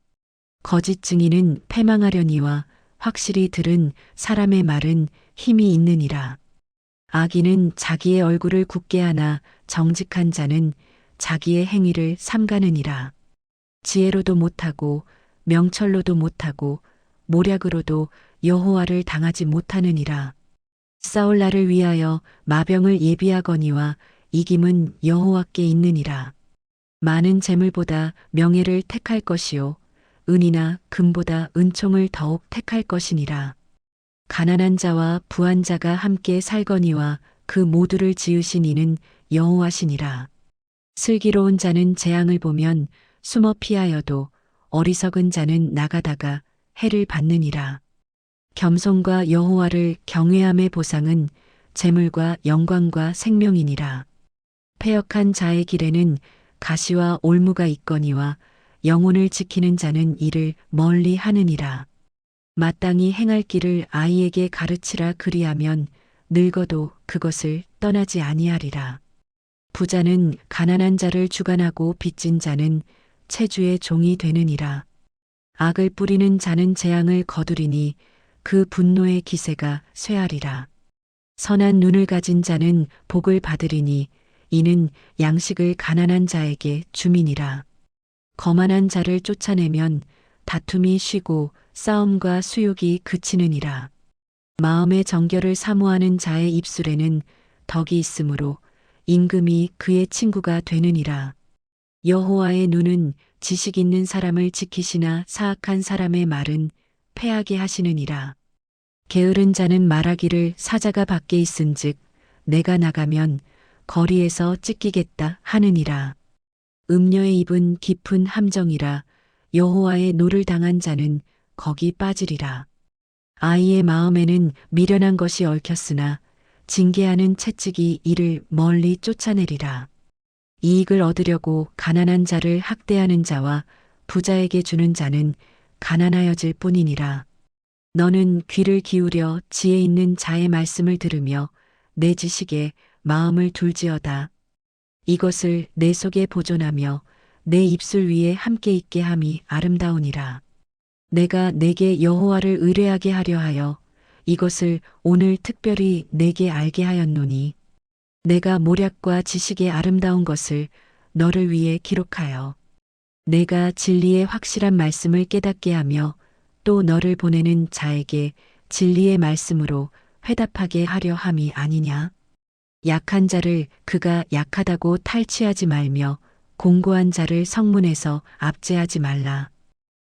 거짓 증인은 패망하려니와 확실히 들은 사람의 말은 힘이 있느니라. 악인은 자기의 얼굴을 굳게 하나 정직한 자는 자기의 행위를 삼가느니라. 지혜로도 못하고 명철로도 못하고 모략으로도 여호와를 당하지 못하느니라. 싸울 날을 위하여 마병을 예비하거니와 이김은 여호와께 있느니라. 많은 재물보다 명예를 택할 것이요 은이나 금보다 은총을 더욱 택할 것이니라. 가난한 자와 부한 자가 함께 살거니와 그 모두를 지으신 이는 여호와시니라. 슬기로운 자는 재앙을 보면 숨어 피하여도 어리석은 자는 나가다가 해를 받느니라. 겸손과 여호와를 경외함의 보상은 재물과 영광과 생명이니라. 패역한 자의 길에는 가시와 올무가 있거니와 영혼을 지키는 자는 이를 멀리 하느니라. 마땅히 행할 길을 아이에게 가르치라 그리하면 늙어도 그것을 떠나지 아니하리라. 부자는 가난한 자를 주관하고 빚진 자는 체주의 종이 되느니라. 악을 뿌리는 자는 재앙을 거두리니 그 분노의 기세가 쇠하리라. 선한 눈을 가진 자는 복을 받으리니 이는 양식을 가난한 자에게 주민이라. 거만한 자를 쫓아내면 다툼이 쉬고 싸움과 수욕이 그치느니라. 마음의 정결을 사모하는 자의 입술에는 덕이 있으므로 임금이 그의 친구가 되느니라. 여호와의 눈은 지식 있는 사람을 지키시나 사악한 사람의 말은 패하게 하시느니라. 게으른 자는 말하기를 사자가 밖에 있은즉 내가 나가면 거리에서 찢기겠다 하느니라. 음녀의 입은 깊은 함정이라 여호와의 노를 당한 자는 거기 빠지리라. 아이의 마음에는 미련한 것이 얽혔으나 징계하는 채찍이 이를 멀리 쫓아내리라. 이익을 얻으려고 가난한 자를 학대하는 자와 부자에게 주는 자는 가난하여질 뿐이니라. 너는 귀를 기울여 지혜 있는 자의 말씀을 들으며 내 지식에 마음을 둘지어다. 이것을 내 속에 보존하며 내 입술 위에 함께 있게 함이 아름다우니라. 내가 내게 여호와를 의뢰하게 하려 하여 이것을 오늘 특별히 내게 알게 하였노니 내가 모략과 지식의 아름다운 것을 너를 위해 기록하여 내가 진리의 확실한 말씀을 깨닫게 하며 또 너를 보내는 자에게 진리의 말씀으로 회답하게 하려 함이 아니냐. 약한 자를 그가 약하다고 탈취하지 말며 공고한 자를 성문에서 압제하지 말라.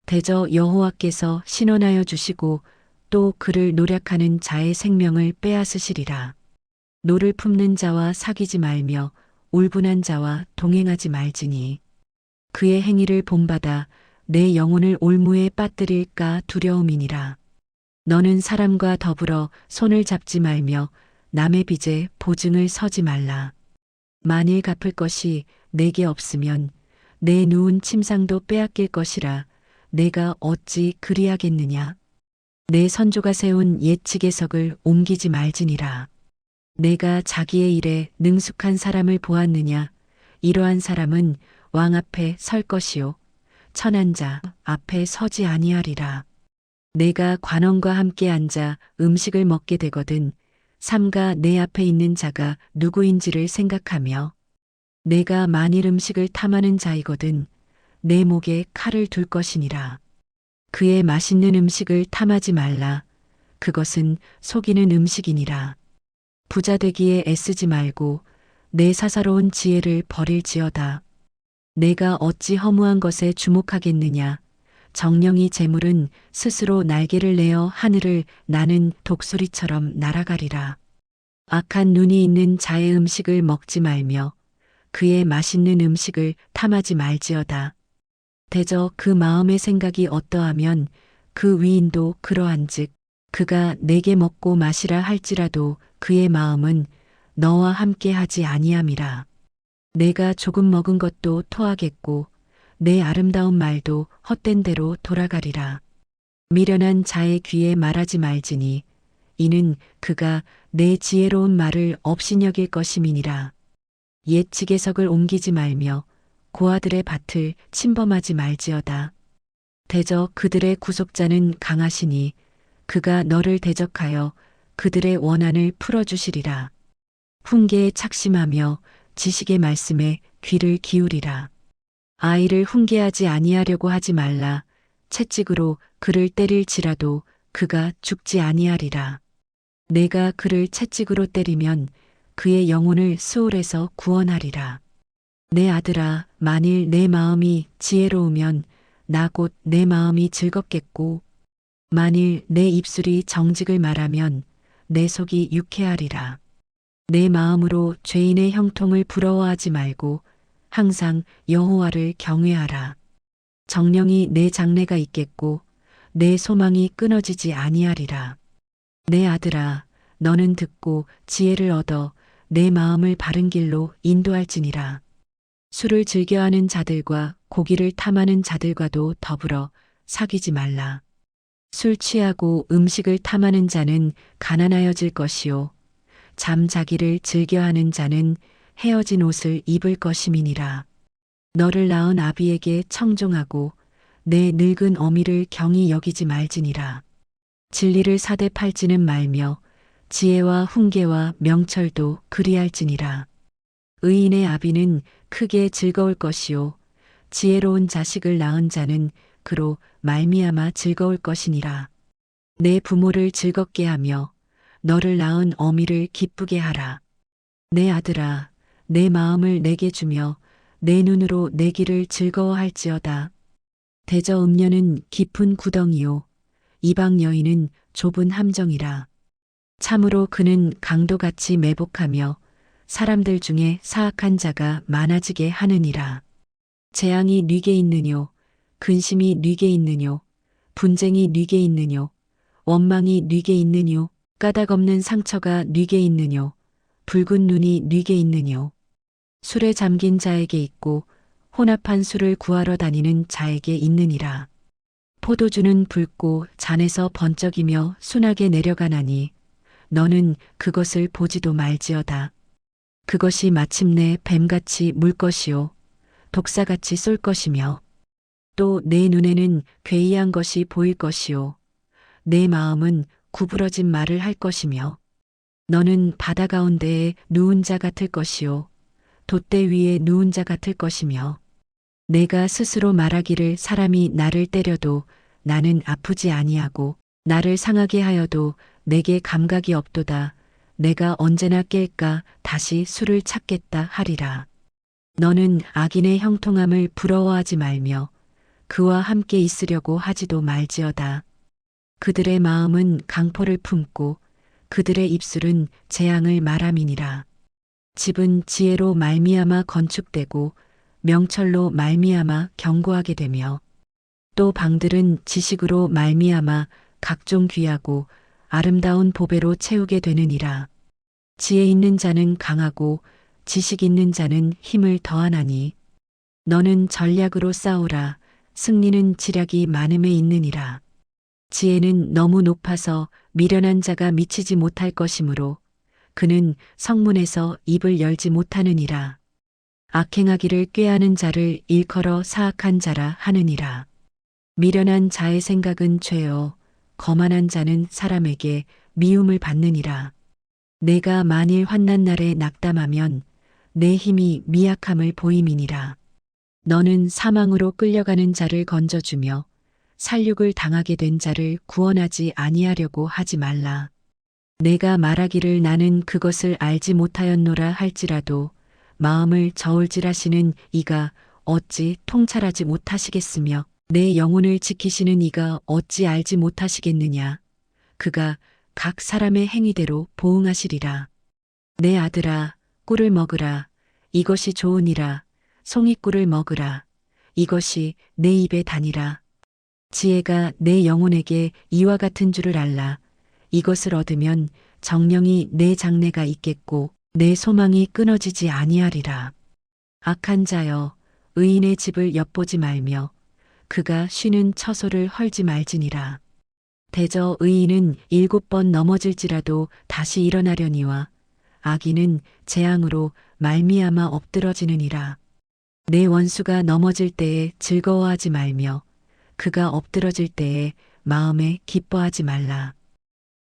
대저 여호와께서 신원하여 주시고 또 그를 노략하는 자의 생명을 빼앗으시리라. 노를 품는 자와 사귀지 말며 울분한 자와 동행하지 말지니 그의 행위를 본받아 내 영혼을 올무에 빠뜨릴까 두려움이니라. 너는 사람과 더불어 손을 잡지 말며 남의 빚에 보증을 서지 말라. 만일 갚을 것이 내게 없으면 내 누운 침상도 빼앗길 것이라 내가 어찌 그리하겠느냐. 내 선조가 세운 예측의석을 옮기지 말지니라. 내가 자기의 일에 능숙한 사람을 보았느냐. 이러한 사람은 왕 앞에 설 것이요 천한 자 앞에 서지 아니하리라. 내가 관원과 함께 앉아 음식을 먹게 되거든 삼가 내 앞에 있는 자가 누구인지를 생각하며 내가 만일 음식을 탐하는 자이거든 내 목에 칼을 둘 것이니라. 그의 맛있는 음식을 탐하지 말라. 그것은 속이는 음식이니라. 부자 되기에 애쓰지 말고 내 사사로운 지혜를 버릴지어다. 내가 어찌 허무한 것에 주목하겠느냐. 정령이 재물은 스스로 날개를 내어 하늘을 나는 독수리처럼 날아가리라. 악한 눈이 있는 자의 음식을 먹지 말며 그의 맛있는 음식을 탐하지 말지어다. 대저 그 마음의 생각이 어떠하면 그 위인도 그러한즉 그가 내게 먹고 마시라 할지라도 그의 마음은 너와 함께 하지 아니함이라. 내가 조금 먹은 것도 토하겠고 내 아름다운 말도 헛된 대로 돌아가리라. 미련한 자의 귀에 말하지 말지니 이는 그가 내 지혜로운 말을 업신여길 것임이니라. 옛 지게석을 옮기지 말며 고아들의 밭을 침범하지 말지어다. 대저 그들의 구속자는 강하시니 그가 너를 대적하여 그들의 원한을 풀어주시리라. 훈계에 착심하며 지식의 말씀에 귀를 기울이라. 아이를 훈계하지 아니하려고 하지 말라. 채찍으로 그를 때릴지라도 그가 죽지 아니하리라. 내가 그를 채찍으로 때리면 그의 영혼을 스올에서 구원하리라. 내 아들아, 만일 내 마음이 지혜로우면 나 곧 내 마음이 즐겁겠고 만일 내 입술이 정직을 말하면 내 속이 유쾌하리라. 내 마음으로 죄인의 형통을 부러워하지 말고 항상 여호와를 경외하라. 정령이 내 장래가 있겠고 내 소망이 끊어지지 아니하리라. 내 아들아, 너는 듣고 지혜를 얻어 내 마음을 바른 길로 인도할지니라. 술을 즐겨하는 자들과 고기를 탐하는 자들과도 더불어 사귀지 말라. 술 취하고 음식을 탐하는 자는 가난하여질 것이요 잠자기를 즐겨하는 자는 헤어진 옷을 입을 것임이니라. 너를 낳은 아비에게 청종하고 내 늙은 어미를 경히 여기지 말지니라. 진리를 사대 팔지는 말며 지혜와 훈계와 명철도 그리할지니라. 의인의 아비는 크게 즐거울 것이요 지혜로운 자식을 낳은 자는 그로 말미암아 즐거울 것이니라. 내 부모를 즐겁게 하며 너를 낳은 어미를 기쁘게 하라. 내 아들아, 내 마음을 내게 주며 내 눈으로 내 길을 즐거워할지어다. 대저 음녀는 깊은 구덩이요 이방 여인은 좁은 함정이라. 참으로 그는 강도같이 매복하며 사람들 중에 사악한 자가 많아지게 하느니라. 재앙이 뉘게 있느뇨 근심이 뉘게 있느뇨 분쟁이 뉘게 있느뇨 원망이 뉘게 있느뇨 까닭 없는 상처가 뉘게 있느뇨 붉은 눈이 뉘게 있느뇨 술에 잠긴 자에게 있고 혼합한 술을 구하러 다니는 자에게 있느니라. 포도주는 붉고 잔에서 번쩍이며 순하게 내려가나니 너는 그것을 보지도 말지어다. 그것이 마침내 뱀같이 물 것이요 독사같이 쏠 것이며 또 내 눈에는 괴이한 것이 보일 것이요 내 마음은 구부러진 말을 할 것이며 너는 바다 가운데에 누운 자 같을 것이요 돛대 위에 누운 자 같을 것이며 내가 스스로 말하기를 사람이 나를 때려도 나는 아프지 아니하고 나를 상하게 하여도 내게 감각이 없도다. 내가 언제나 깰까 다시 술을 찾겠다 하리라. 너는 악인의 형통함을 부러워하지 말며 그와 함께 있으려고 하지도 말지어다. 그들의 마음은 강포를 품고 그들의 입술은 재앙을 말함이니라. 집은 지혜로 말미암아 건축되고 명철로 말미암아 견고하게 되며 또 방들은 지식으로 말미암아 각종 귀하고 아름다운 보배로 채우게 되느니라. 지혜 있는 자는 강하고 지식 있는 자는 힘을 더하나니 너는 전략으로 싸우라. 승리는 지략이 많음에 있느니라. 지혜는 너무 높아서 미련한 자가 미치지 못할 것이므로 그는 성문에서 입을 열지 못하느니라. 악행하기를 꾀하는 자를 일컬어 사악한 자라 하느니라. 미련한 자의 생각은 죄요 거만한 자는 사람에게 미움을 받느니라. 내가 만일 환난 날에 낙담하면 내 힘이 미약함을 보임이니라. 너는 사망으로 끌려가는 자를 건져주며 살육을 당하게 된 자를 구원하지 아니하려고 하지 말라. 내가 말하기를 나는 그것을 알지 못하였노라 할지라도 마음을 저울질하시는 이가 어찌 통찰하지 못하시겠으며 내 영혼을 지키시는 이가 어찌 알지 못하시겠느냐. 그가 각 사람의 행위대로 보응하시리라. 내 아들아, 꿀을 먹으라. 이것이 좋으니라. 송이꿀을 먹으라. 이것이 내 입에 다니라. 지혜가 내 영혼에게 이와 같은 줄을 알라. 이것을 얻으면 정령이 내 장래가 있겠고 내 소망이 끊어지지 아니하리라. 악한 자여 의인의 집을 엿보지 말며 그가 쉬는 처소를 헐지 말지니라. 대저 의인은 7번 넘어질지라도 다시 일어나려니와 악인은 재앙으로 말미암아 엎드러지느니라. 내 원수가 넘어질 때에 즐거워하지 말며 그가 엎드러질 때에 마음에 기뻐하지 말라.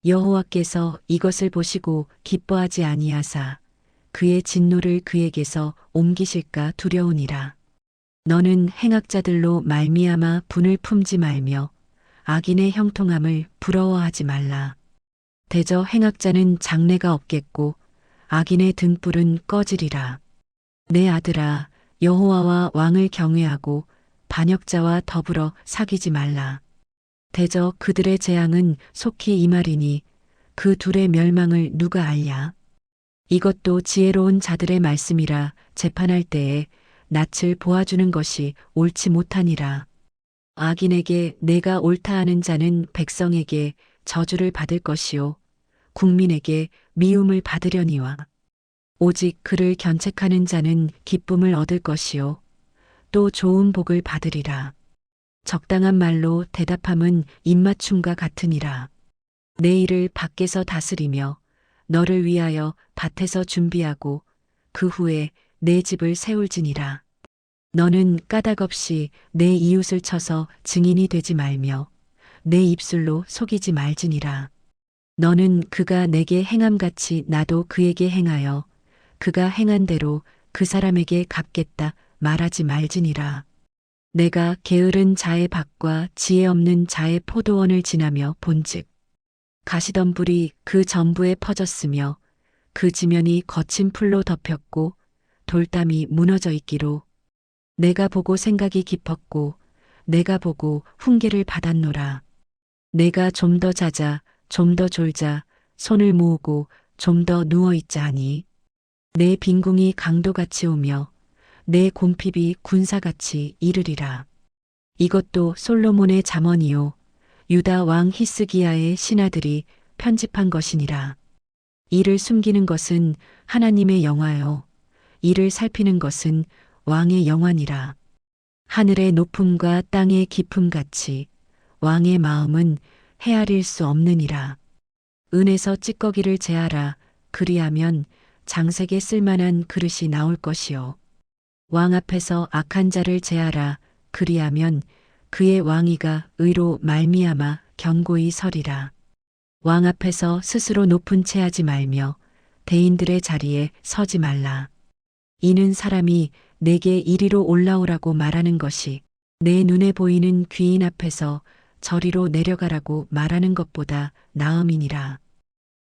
여호와께서 이것을 보시고 기뻐하지 아니하사 그의 진노를 그에게서 옮기실까 두려우니라. 너는 행악자들로 말미암아 분을 품지 말며 악인의 형통함을 부러워하지 말라. 대저 행악자는 장래가 없겠고 악인의 등불은 꺼지리라. 내 아들아 여호와와 왕을 경외하고 반역자와 더불어 사귀지 말라. 대저 그들의 재앙은 속히 임하리니 그 둘의 멸망을 누가 알랴. 이것도 지혜로운 자들의 말씀이라. 재판할 때에 낯을 보아주는 것이 옳지 못하니라. 악인에게 내가 옳다 하는 자는 백성에게 저주를 받을 것이요 국민에게 미움을 받으려니와 오직 그를 견책하는 자는 기쁨을 얻을 것이요 또 좋은 복을 받으리라. 적당한 말로 대답함은 입맞춤과 같으니라. 내 일을 밖에서 다스리며 너를 위하여 밭에서 준비하고 그 후에 내 집을 세울지니라. 너는 까닭없이 내 이웃을 쳐서 증인이 되지 말며 내 입술로 속이지 말지니라. 너는 그가 내게 행함같이 나도 그에게 행하여 그가 행한 대로 그 사람에게 갚겠다 말하지 말지니라. 내가 게으른 자의 밭과 지혜 없는 자의 포도원을 지나며 본즉 가시덤불이 그 전부에 퍼졌으며 그 지면이 거친 풀로 덮였고 돌담이 무너져 있기로 내가 보고 생각이 깊었고 내가 보고 훈계를 받았노라. 내가 좀 더 자자 좀 더 졸자 손을 모으고 좀 더 누워 있자 하니 내 빈궁이 강도같이 오며 내 곰핍이 군사같이 이르리라. 이것도 솔로몬의 잠언이요 유다 왕 히스기야의 신하들이 편집한 것이니라. 이를 숨기는 것은 하나님의 영화요 이를 살피는 것은 왕의 영화니라. 하늘의 높음과 땅의 깊음 같이 왕의 마음은 헤아릴 수 없느니라. 은에서 찌꺼기를 제하라. 그리하면 장색에 쓸만한 그릇이 나올 것이요 왕 앞에서 악한 자를 제하라. 그리하면 그의 왕위가 의로 말미암아 견고히 서리라. 왕 앞에서 스스로 높은 채 하지 말며 대인들의 자리에 서지 말라. 이는 사람이 내게 이리로 올라오라고 말하는 것이 내 눈에 보이는 귀인 앞에서 저리로 내려가라고 말하는 것보다 나음이니라.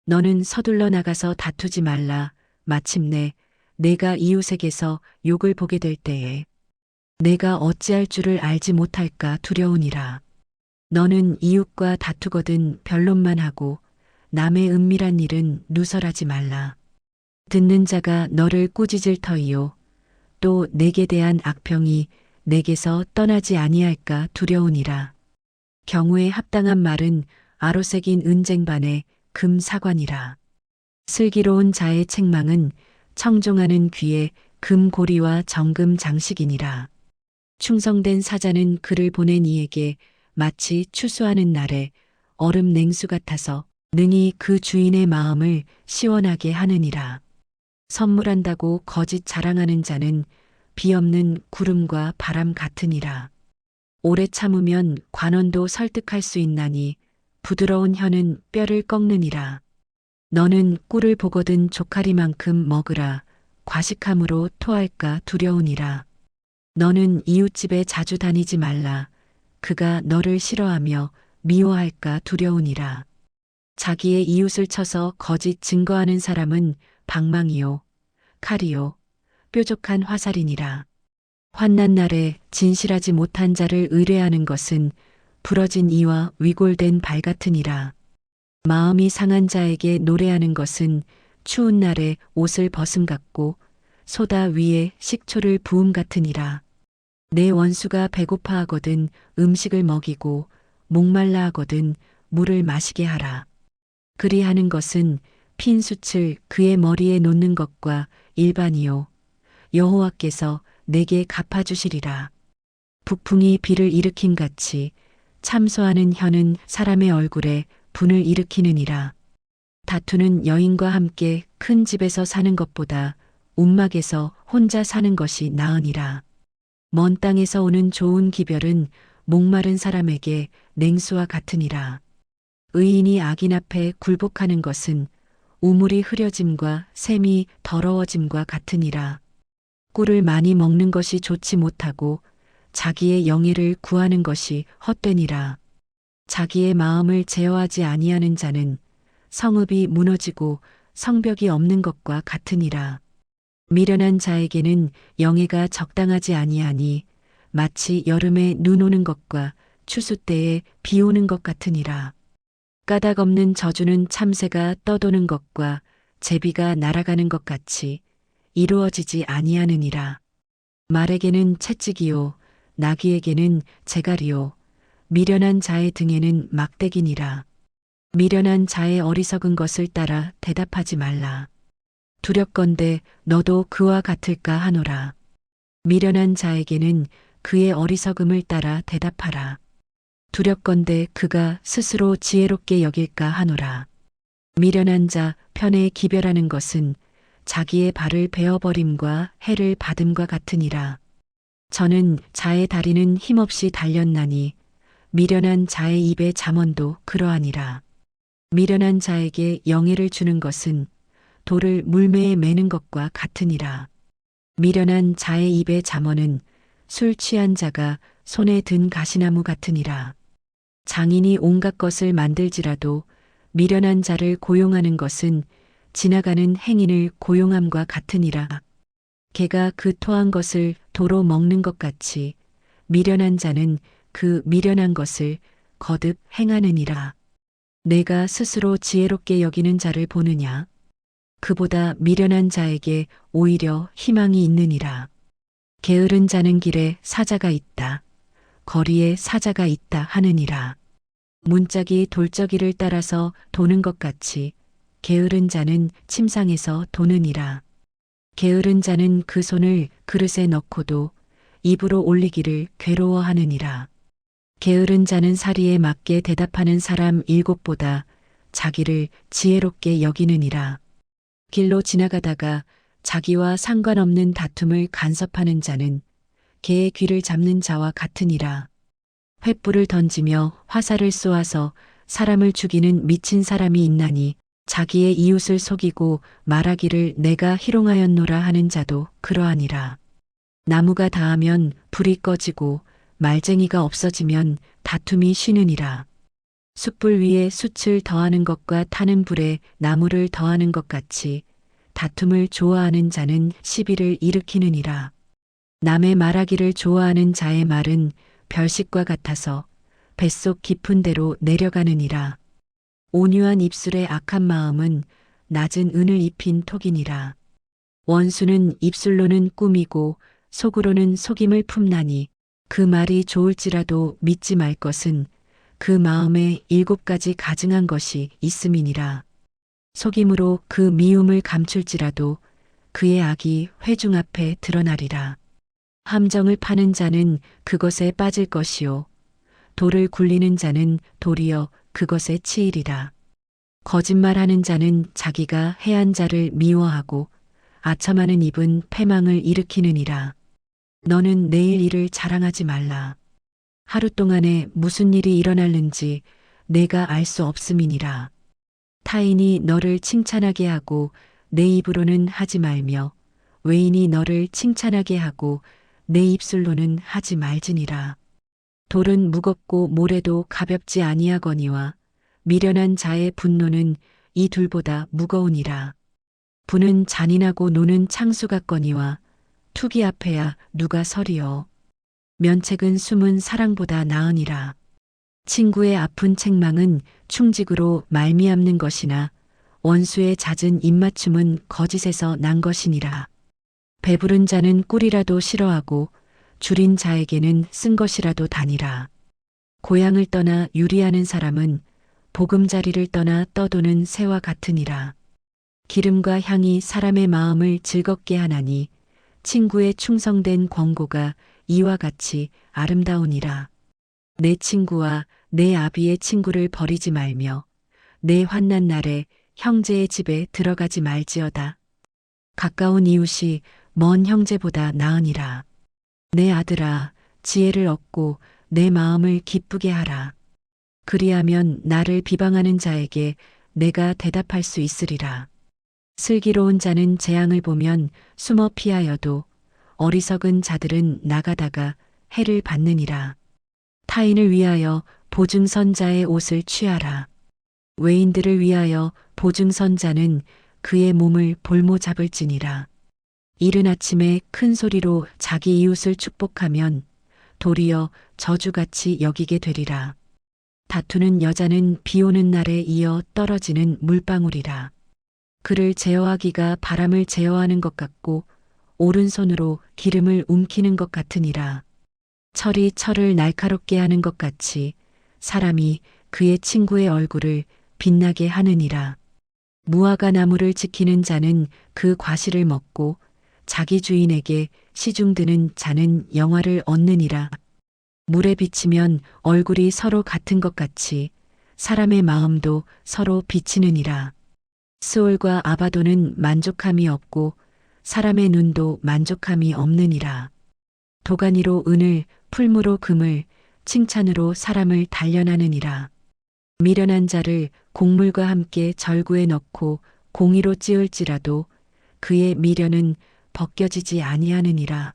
너는 서둘러 나가서 다투지 말라. 마침내 내가 이웃에게서 욕을 보게 될 때에 내가 어찌할 줄을 알지 못할까 두려우니라. 너는 이웃과 다투거든 변론만 하고 남의 은밀한 일은 누설하지 말라. 듣는 자가 너를 꾸짖을 터이요 또 내게 대한 악평이 내게서 떠나지 아니할까 두려우니라. 경우에 합당한 말은 아로새긴 은쟁반에 금 사관이라. 슬기로운 자의 책망은 청종하는 귀에 금고리와 정금 장식이니라. 충성된 사자는 그를 보낸 이에게 마치 추수하는 날에 얼음 냉수 같아서 능히 그 주인의 마음을 시원하게 하느니라. 선물한다고 거짓 자랑하는 자는 비 없는 구름과 바람 같으니라. 오래 참으면 관원도 설득할 수 있나니 부드러운 혀는 뼈를 꺾느니라. 너는 꿀을 보거든 조카리만큼 먹으라. 과식함으로 토할까 두려우니라. 너는 이웃집에 자주 다니지 말라. 그가 너를 싫어하며 미워할까 두려우니라. 자기의 이웃을 쳐서 거짓 증거하는 사람은 방망이요 칼이요 뾰족한 화살이니라. 환난 날에 진실하지 못한 자를 의뢰하는 것은 부러진 이와 위골된 발 같으니라. 마음이 상한 자에게 노래하는 것은 추운 날에 옷을 벗음 같고 소다 위에 식초를 부음 같으니라. 내 원수가 배고파하거든 음식을 먹이고 목말라 하거든 물을 마시게 하라. 그리하는 것은 핀 숯을 그의 머리에 놓는 것과 일반이요. 여호와께서 내게 갚아주시리라. 북풍이 비를 일으킴 같이 참소하는 혀는 사람의 얼굴에 분을 일으키느니라. 다투는 여인과 함께 큰 집에서 사는 것보다 움막에서 혼자 사는 것이 나으니라. 먼 땅에서 오는 좋은 기별은 목마른 사람에게 냉수와 같으니라. 의인이 악인 앞에 굴복하는 것은 우물이 흐려짐과 샘이 더러워짐과 같으니라. 꿀을 많이 먹는 것이 좋지 못하고 자기의 영예를 구하는 것이 헛되니라. 자기의 마음을 제어하지 아니하는 자는 성읍이 무너지고 성벽이 없는 것과 같으니라. 미련한 자에게는 영예가 적당하지 아니하니 마치 여름에 눈 오는 것과 추수 때에 비 오는 것 같으니라. 까닭 없는 저주는 참새가 떠도는 것과 제비가 날아가는 것 같이 이루어지지 아니하느니라. 말에게는 채찍이요 나귀에게는 재갈이요 미련한 자의 등에는 막대기니라. 미련한 자의 어리석은 것을 따라 대답하지 말라. 두렵건대 너도 그와 같을까 하노라. 미련한 자에게는 그의 어리석음을 따라 대답하라. 두렵건대 그가 스스로 지혜롭게 여길까 하노라. 미련한 자 편에 기별하는 것은 자기의 발을 베어버림과 해를 받음과 같으니라. 저는 자의 다리는 힘없이 달렸나니 미련한 자의 입의 잠언도 그러하니라. 미련한 자에게 영예를 주는 것은 돌을 물매에 매는 것과 같으니라. 미련한 자의 입의 잠언은 술 취한 자가 손에 든 가시나무 같으니라. 장인이 온갖 것을 만들지라도 미련한 자를 고용하는 것은 지나가는 행인을 고용함과 같으니라. 개가 그 토한 것을 도로 먹는 것 같이 미련한 자는 그 미련한 것을 거듭 행하느니라. 내가 스스로 지혜롭게 여기는 자를 보느냐? 그보다 미련한 자에게 오히려 희망이 있느니라. 게으른 자는 길에 사자가 있다. 거리에 사자가 있다 하느니라. 문짝이 돌저기를 따라서 도는 것 같이 게으른 자는 침상에서 도느니라. 게으른 자는 그 손을 그릇에 넣고도 입으로 올리기를 괴로워하느니라. 게으른 자는 사리에 맞게 대답하는 사람 7보다 자기를 지혜롭게 여기느니라. 길로 지나가다가 자기와 상관없는 다툼을 간섭하는 자는 개의 귀를 잡는 자와 같으니라. 횃불을 던지며 화살을 쏘아서 사람을 죽이는 미친 사람이 있나니 자기의 이웃을 속이고 말하기를 내가 희롱하였노라 하는 자도 그러하니라. 나무가 닿으면 불이 꺼지고 말쟁이가 없어지면 다툼이 쉬느니라. 숯불 위에 숯을 더하는 것과 타는 불에 나무를 더하는 것 같이 다툼을 좋아하는 자는 시비를 일으키느니라. 남의 말하기를 좋아하는 자의 말은 별식과 같아서 뱃속 깊은 데로 내려가느니라. 온유한 입술의 악한 마음은 낮은 은을 입힌 톡이니라. 원수는 입술로는 꾸미고 속으로는 속임을 품나니 그 말이 좋을지라도 믿지 말 것은 그 마음에 7가지 가증한 것이 있음이니라. 속임으로 그 미움을 감출지라도 그의 악이 회중 앞에 드러나리라. 함정을 파는 자는 그것에 빠질 것이요 돌을 굴리는 자는 도리어 그것에 치이리라. 거짓말하는 자는 자기가 해한 자를 미워하고 아첨하는 입은 패망을 일으키느니라. 너는 내일 일을 자랑하지 말라. 하루 동안에 무슨 일이 일어날는지 내가 알 수 없음이니라. 타인이 너를 칭찬하게 하고 내 입으로는 하지 말며 외인이 너를 칭찬하게 하고 내 입술로는 하지 말지니라. 돌은 무겁고 모래도 가볍지 아니하거니와 미련한 자의 분노는 이 둘보다 무거우니라. 분은 잔인하고 노는 창수 같거니와 투기 앞에야 누가 서리요. 면책은 숨은 사랑보다 나으니라. 친구의 아픈 책망은 충직으로 말미암는 것이나 원수의 잦은 입맞춤은 거짓에서 난 것이니라. 배부른 자는 꿀이라도 싫어하고 줄인 자에게는 쓴 것이라도 다니라. 고향을 떠나 유리하는 사람은 보금자리를 떠나 떠도는 새와 같으니라. 기름과 향이 사람의 마음을 즐겁게 하나니 친구의 충성된 권고가 이와 같이 아름다우니라. 내 친구와 내 아비의 친구를 버리지 말며 내 환난 날에 형제의 집에 들어가지 말지어다. 가까운 이웃이 먼 형제보다 나으니라. 내 아들아, 지혜를 얻고 내 마음을 기쁘게 하라. 그리하면 나를 비방하는 자에게 내가 대답할 수 있으리라. 슬기로운 자는 재앙을 보면 숨어 피하여도 어리석은 자들은 나가다가 해를 받느니라. 타인을 위하여 보증선자의 옷을 취하라. 외인들을 위하여 보증선자는 그의 몸을 볼모 잡을지니라. 이른 아침에 큰 소리로 자기 이웃을 축복하면 도리어 저주같이 여기게 되리라. 다투는 여자는 비 오는 날에 이어 떨어지는 물방울이라. 그를 제어하기가 바람을 제어하는 것 같고 오른손으로 기름을 움키는 것 같으니라. 철이 철을 날카롭게 하는 것 같이 사람이 그의 친구의 얼굴을 빛나게 하느니라. 무화과 나무를 지키는 자는 그 과실을 먹고 자기 주인에게 시중드는 자는 영화를 얻느니라. 물에 비치면 얼굴이 서로 같은 것 같이 사람의 마음도 서로 비치느니라. 스올과 아바도는 만족함이 없고 사람의 눈도 만족함이 없느니라. 도가니로 은을, 풀무로 금을, 칭찬으로 사람을 단련하느니라. 미련한 자를 곡물과 함께 절구에 넣고 공의로 찌을지라도 그의 미련은 벗겨지지 아니하느니라.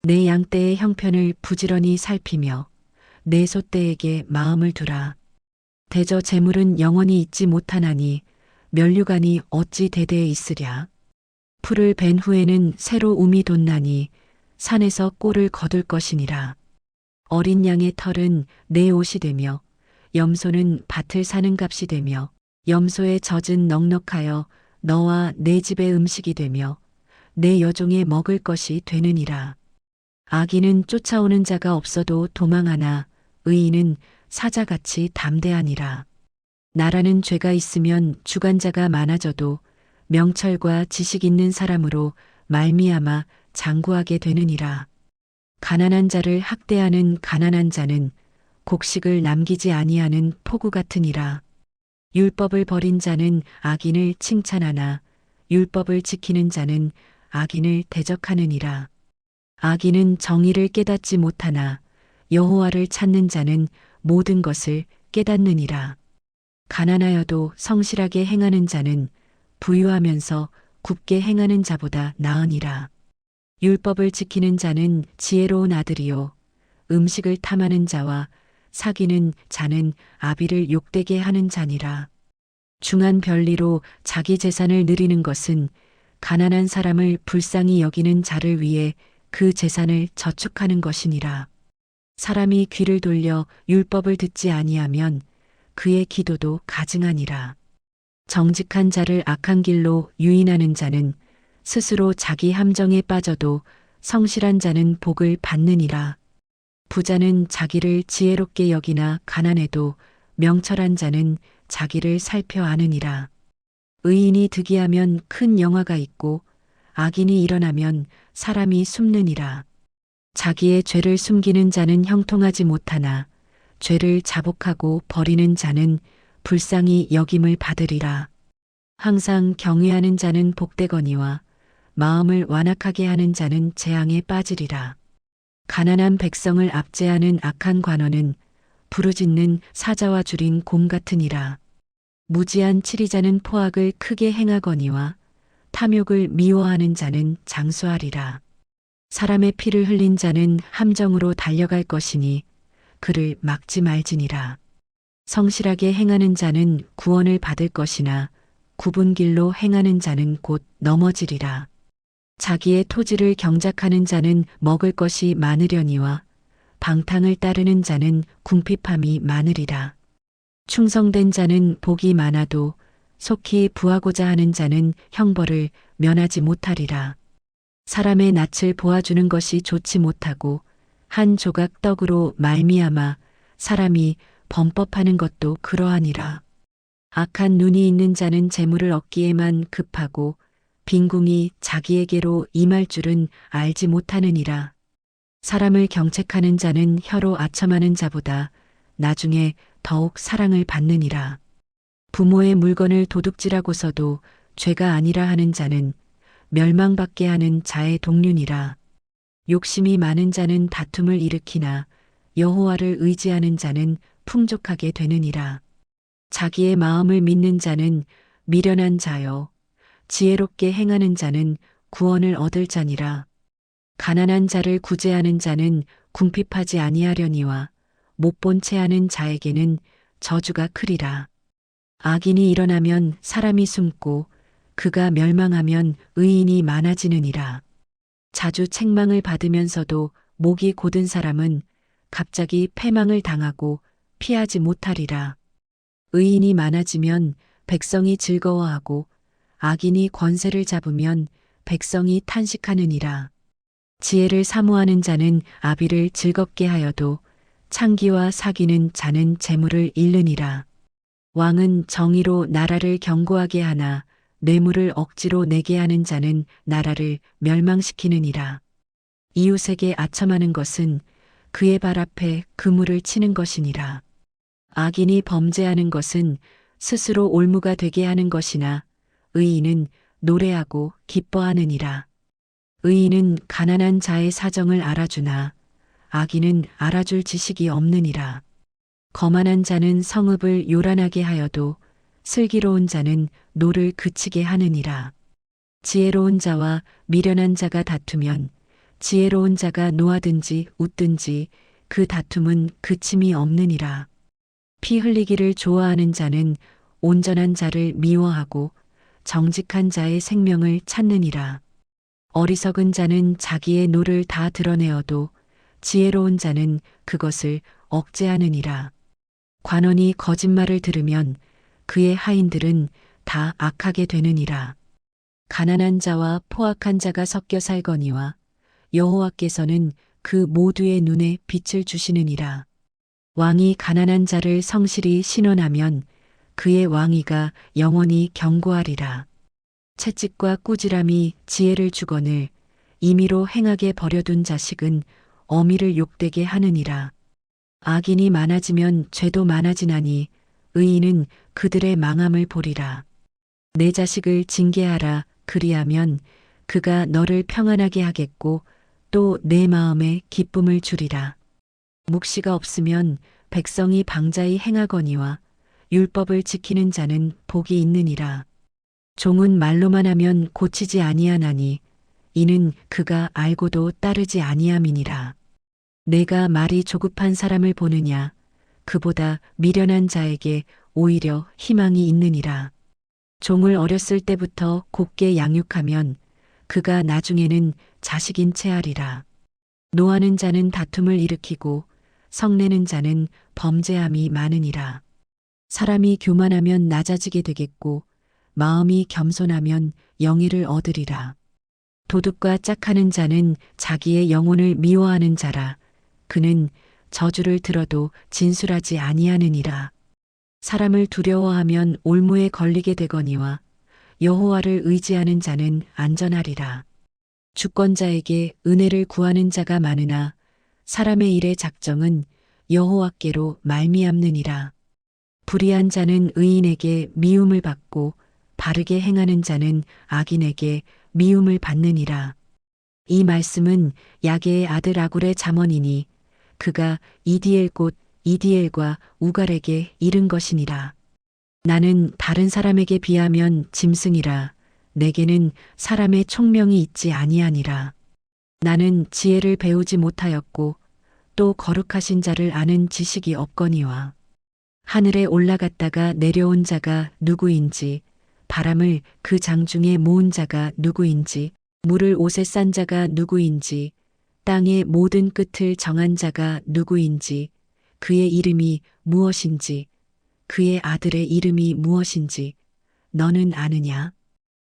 내 양떼의 형편을 부지런히 살피며 내 소떼에게 마음을 두라. 대저 재물은 영원히 있지 못하나니 면류관이 어찌 대대에 있으랴. 풀을 벤 후에는 새로 움이 돋나니 산에서 꼴을 거둘 것이니라. 어린 양의 털은 내 옷이 되며 염소는 밭을 사는 값이 되며 염소의 젖은 넉넉하여 너와 내 집의 음식이 되며 내 여종의 먹을 것이 되느니라. 악인은 쫓아오는 자가 없어도 도망하나 의인은 사자같이 담대하니라. 나라는 죄가 있으면 주관자가 많아져도 명철과 지식 있는 사람으로 말미암아 장구하게 되느니라. 가난한 자를 학대하는 가난한 자는 곡식을 남기지 아니하는 포구 같으니라. 율법을 버린 자는 악인을 칭찬하나 율법을 지키는 자는 악인을 대적하느니라. 악인은 정의를 깨닫지 못하나 여호와를 찾는 자는 모든 것을 깨닫느니라. 가난하여도 성실하게 행하는 자는 부유하면서 굽게 행하는 자보다 나으니라. 율법을 지키는 자는 지혜로운 아들이요 음식을 탐하는 자와 사귀는 자는 아비를 욕되게 하는 자니라. 중한 별리로 자기 재산을 누리는 것은 가난한 사람을 불쌍히 여기는 자를 위해 그 재산을 저축하는 것이니라. 사람이 귀를 돌려 율법을 듣지 아니하면 그의 기도도 가증하니라. 정직한 자를 악한 길로 유인하는 자는 스스로 자기 함정에 빠져도 성실한 자는 복을 받느니라. 부자는 자기를 지혜롭게 여기나 가난해도 명철한 자는 자기를 살펴 아느니라. 의인이 득이하면 큰 영화가 있고 악인이 일어나면 사람이 숨느니라. 자기의 죄를 숨기는 자는 형통하지 못하나 죄를 자복하고 버리는 자는 불쌍히 여김을 받으리라. 항상 경외하는 자는 복되거니와 마음을 완악하게 하는 자는 재앙에 빠지리라. 가난한 백성을 압제하는 악한 관원은 부르짖는 사자와 줄인 곰 같으니라. 무지한 치리자는 포악을 크게 행하거니와 탐욕을 미워하는 자는 장수하리라. 사람의 피를 흘린 자는 함정으로 달려갈 것이니 그를 막지 말지니라. 성실하게 행하는 자는 구원을 받을 것이나 굽은 길로 행하는 자는 곧 넘어지리라. 자기의 토지를 경작하는 자는 먹을 것이 많으려니와 방탕을 따르는 자는 궁핍함이 많으리라. 충성된 자는 복이 많아도 속히 부하고자 하는 자는 형벌을 면하지 못하리라. 사람의 낯을 보아주는 것이 좋지 못하고 한 조각 떡으로 말미암아 사람이 범법하는 것도 그러하니라. 악한 눈이 있는 자는 재물을 얻기에만 급하고 빈궁이 자기에게로 임할 줄은 알지 못하느니라. 사람을 경책하는 자는 혀로 아첨하는 자보다 나중에 더욱 사랑을 받느니라. 부모의 물건을 도둑질하고서도 죄가 아니라 하는 자는 멸망받게 하는 자의 동륜이라. 욕심이 많은 자는 다툼을 일으키나 여호와를 의지하는 자는 풍족하게 되느니라. 자기의 마음을 믿는 자는 미련한 자요 지혜롭게 행하는 자는 구원을 얻을 자니라. 가난한 자를 구제하는 자는 궁핍하지 아니하려니와 못 본 채 하는 자에게는 저주가 크리라. 악인이 일어나면 사람이 숨고 그가 멸망하면 의인이 많아지느니라. 자주 책망을 받으면서도 목이 곧은 사람은 갑자기 패망을 당하고 피하지 못하리라. 의인이 많아지면 백성이 즐거워하고 악인이 권세를 잡으면 백성이 탄식하느니라. 지혜를 사모하는 자는 아비를 즐겁게 하여도 창기와 사귀는 자는 재물을 잃느니라. 왕은 정의로 나라를 견고하게 하나 뇌물을 억지로 내게 하는 자는 나라를 멸망시키느니라. 이웃에게 아첨하는 것은 그의 발 앞에 그물을 치는 것이니라. 악인이 범죄하는 것은 스스로 올무가 되게 하는 것이나 의인은 노래하고 기뻐하느니라. 의인은 가난한 자의 사정을 알아주나 악인은 알아줄 지식이 없느니라. 거만한 자는 성읍을 요란하게 하여도 슬기로운 자는 노를 그치게 하느니라. 지혜로운 자와 미련한 자가 다투면 지혜로운 자가 노하든지 웃든지 그 다툼은 그침이 없느니라. 피 흘리기를 좋아하는 자는 온전한 자를 미워하고 정직한 자의 생명을 찾느니라. 어리석은 자는 자기의 노를 다 드러내어도 지혜로운 자는 그것을 억제하느니라. 관원이 거짓말을 들으면 그의 하인들은 다 악하게 되느니라. 가난한 자와 포악한 자가 섞여 살거니와 여호와께서는 그 모두의 눈에 빛을 주시느니라. 왕이 가난한 자를 성실히 신원하면 그의 왕위가 영원히 견고하리라. 채찍과 꾸지람이 지혜를 주거늘 임의로 행하게 버려둔 자식은 어미를 욕되게 하느니라. 악인이 많아지면 죄도 많아지나니 의인은 그들의 망함을 보리라. 내 자식을 징계하라. 그리하면 그가 너를 평안하게 하겠고 또 내 마음에 기쁨을 주리라. 묵시가 없으면 백성이 방자히 행하거니와 율법을 지키는 자는 복이 있느니라. 종은 말로만 하면 고치지 아니하나니 이는 그가 알고도 따르지 아니함이니라. 내가 말이 조급한 사람을 보느냐 그보다 미련한 자에게 오히려 희망이 있느니라. 종을 어렸을 때부터 곱게 양육하면 그가 나중에는 자식인 채 하리라. 노하는 자는 다툼을 일으키고 성내는 자는 범죄함이 많으니라. 사람이 교만하면 낮아지게 되겠고 마음이 겸손하면 영예를 얻으리라. 도둑과 짝하는 자는 자기의 영혼을 미워하는 자라. 그는 저주를 들어도 진술하지 아니하느니라. 사람을 두려워하면 올무에 걸리게 되거니와 여호와를 의지하는 자는 안전하리라. 주권자에게 은혜를 구하는 자가 많으나 사람의 일의 작정은 여호와께로 말미암느니라. 불의한 자는 의인에게 미움을 받고 바르게 행하는 자는 악인에게 미움을 받느니라. 이 말씀은 야게의 아들 아굴의 잠언이니 그가 이디엘 곧 이디엘과 우갈에게 이른 것이니라. 나는 다른 사람에게 비하면 짐승이라. 내게는 사람의 총명이 있지 아니하니라. 나는 지혜를 배우지 못하였고 또 거룩하신 자를 아는 지식이 없거니와 하늘에 올라갔다가 내려온 자가 누구인지 바람을 그 장중에 모은 자가 누구인지 물을 옷에 싼 자가 누구인지 땅의 모든 끝을 정한 자가 누구인지 그의 이름이 무엇인지 그의 아들의 이름이 무엇인지 너는 아느냐?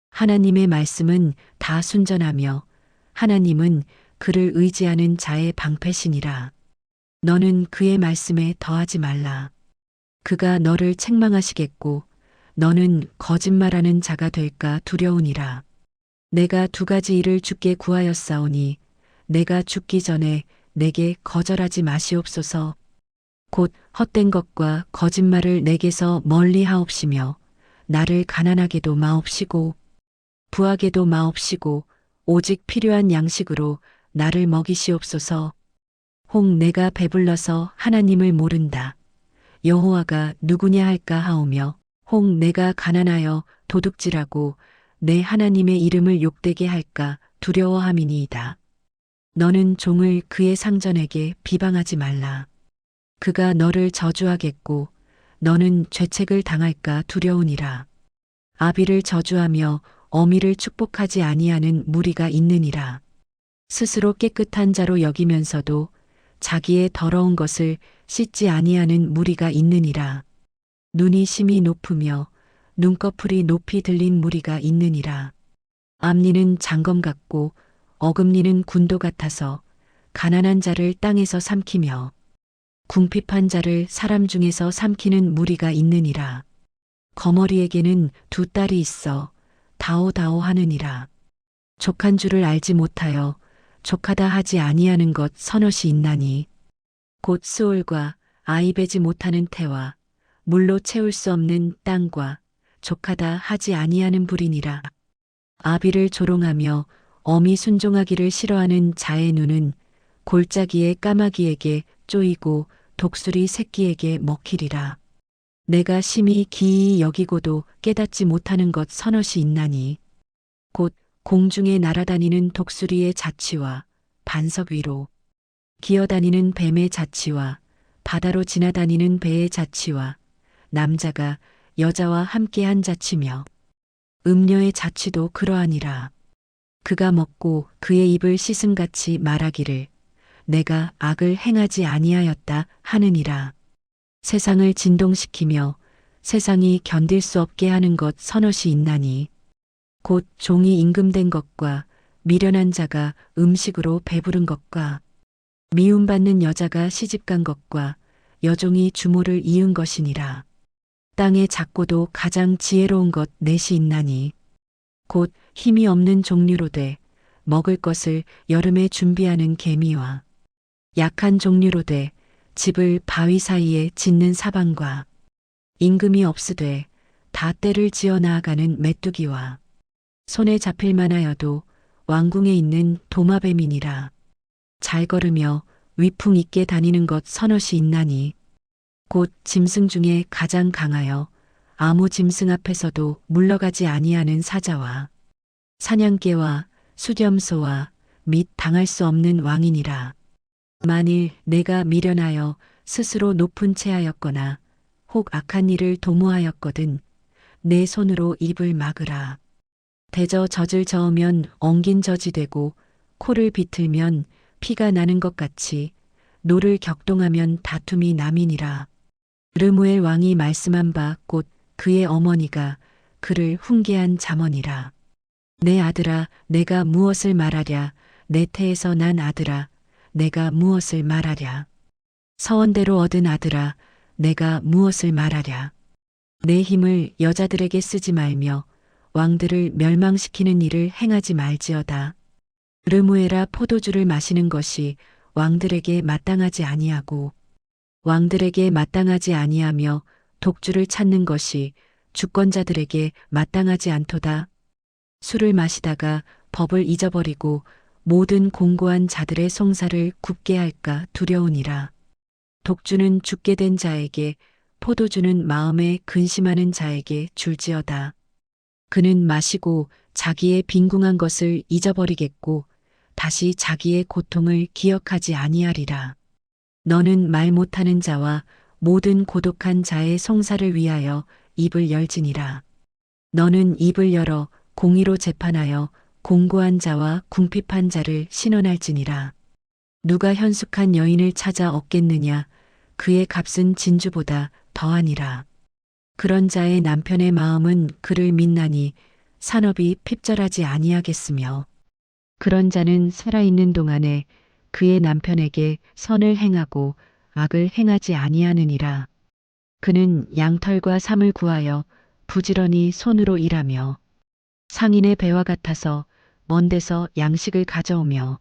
하나님의 말씀은 다 순전하며 하나님은 그를 의지하는 자의 방패시니라. 너는 그의 말씀에 더하지 말라. 그가 너를 책망하시겠고 너는 거짓말하는 자가 될까 두려우니라. 내가 두 가지 일을 주께 구하였사오니 내가 죽기 전에 내게 거절하지 마시옵소서. 곧 헛된 것과 거짓말을 내게서 멀리 하옵시며 나를 가난하게도 마옵시고 부하게도 마옵시고 오직 필요한 양식으로 나를 먹이시옵소서. 혹 내가 배불러서 하나님을 모른다. 여호와가 누구냐 할까 하오며 혹 내가 가난하여 도둑질하고 내 하나님의 이름을 욕되게 할까 두려워함이니이다. 너는 종을 그의 상전에게 비방하지 말라. 그가 너를 저주하겠고 너는 죄책을 당할까 두려우니라. 아비를 저주하며 어미를 축복하지 아니하는 무리가 있느니라. 스스로 깨끗한 자로 여기면서도 자기의 더러운 것을 씻지 아니하는 무리가 있느니라. 눈이 심히 높으며 눈꺼풀이 높이 들린 무리가 있느니라. 앞니는 장검 같고 어금니는 군도 같아서 가난한 자를 땅에서 삼키며 궁핍한 자를 사람 중에서 삼키는 무리가 있느니라. 거머리에게는 두 딸이 있어 다오다오 하느니라. 족한 줄을 알지 못하여 족하다 하지 아니하는 것 서너시 있나니 곧 스올과 아이 베지 못하는 태와 물로 채울 수 없는 땅과 족하다 하지 아니하는 불이니라. 아비를 조롱하며 어미 순종하기를 싫어하는 자의 눈은 골짜기의 까마귀에게 쪼이고 독수리 새끼에게 먹히리라. 내가 심히 기이히 여기고도 깨닫지 못하는 것 서너시 있나니 곧 공중에 날아다니는 독수리의 자취와 반석 위로 기어다니는 뱀의 자취와 바다로 지나다니는 배의 자취와 남자가 여자와 함께한 자취며 음녀의 자취도 그러하니라. 그가 먹고 그의 입을 씻음같이 말하기를 내가 악을 행하지 아니하였다 하느니라. 세상을 진동시키며 세상이 견딜 수 없게 하는 것 서너시 있나니 곧 종이 임금된 것과 미련한 자가 음식으로 배부른 것과 미움받는 여자가 시집간 것과 여종이 주모를 이은 것이니라. 땅의 작고도 가장 지혜로운 것 넷이 있나니 곧 힘이 없는 종류로 돼 먹을 것을 여름에 준비하는 개미와 약한 종류로 돼 집을 바위 사이에 짓는 사방과 임금이 없으되 다 때를 지어 나아가는 메뚜기와 손에 잡힐 만하여도 왕궁에 있는 도마뱀이니라. 잘 걸으며 위풍 있게 다니는 것 서너시 있나니 곧 짐승 중에 가장 강하여 아무 짐승 앞에서도 물러가지 아니하는 사자와 사냥개와 수렴소와 및 당할 수 없는 왕이니라. 만일 내가 미련하여 스스로 높은 채하였거나 혹 악한 일을 도모하였거든 내 손으로 입을 막으라. 대저 젖을 저으면 엉긴 젖이 되고 코를 비틀면 피가 나는 것 같이 노를 격동하면 다툼이 남이니라. 르무엘 왕이 말씀한 바 곧 그의 어머니가 그를 훈계한 잠언이라. 내 아들아 내가 무엇을 말하랴. 내 태에서 난 아들아 내가 무엇을 말하랴. 서원대로 얻은 아들아 내가 무엇을 말하랴. 내 힘을 여자들에게 쓰지 말며 왕들을 멸망시키는 일을 행하지 말지어다. 르무에라 포도주를 마시는 것이 왕들에게 마땅하지 아니하고 왕들에게 마땅하지 아니하며 독주를 찾는 것이 주권자들에게 마땅하지 않도다. 술을 마시다가 법을 잊어버리고 모든 공고한 자들의 송사를 굽게 할까 두려우니라. 독주는 죽게 된 자에게 포도주는 마음에 근심하는 자에게 줄지어다. 그는 마시고 자기의 빈궁한 것을 잊어버리겠고 다시 자기의 고통을 기억하지 아니하리라. 너는 말 못하는 자와 모든 고독한 자의 송사를 위하여 입을 열지니라. 너는 입을 열어 공의로 재판하여 공고한 자와 궁핍한 자를 신원할지니라. 누가 현숙한 여인을 찾아 얻겠느냐. 그의 값은 진주보다 더하니라. 그런 자의 남편의 마음은 그를 믿나니 산업이 핍절하지 아니하겠으며 그런 자는 살아있는 동안에 그의 남편에게 선을 행하고 악을 행하지 아니하느니라. 그는 양털과 삼을 구하여 부지런히 손으로 일하며 상인의 배와 같아서 먼 데서 양식을 가져오며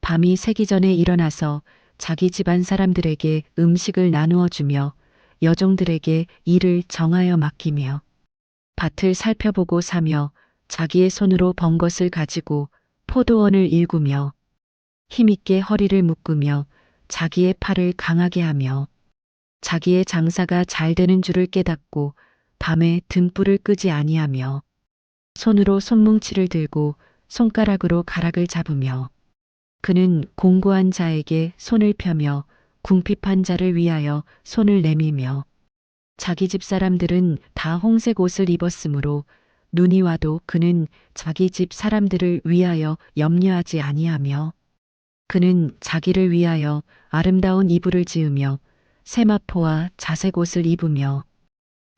밤이 새기 전에 일어나서 자기 집안 사람들에게 음식을 나누어 주며 여종들에게 일을 정하여 맡기며 밭을 살펴보고 사며 자기의 손으로 번 것을 가지고 포도원을 일구며 힘있게 허리를 묶으며 자기의 팔을 강하게 하며 자기의 장사가 잘 되는 줄을 깨닫고 밤에 등불을 끄지 아니하며 손으로 손뭉치를 들고 손가락으로 가락을 잡으며 그는 공고한 자에게 손을 펴며 궁핍한 자를 위하여 손을 내밀며 자기 집 사람들은 다 홍색 옷을 입었으므로 눈이 와도 그는 자기 집 사람들을 위하여 염려하지 아니하며 그는 자기를 위하여 아름다운 이불을 지으며 세마포와 자색 옷을 입으며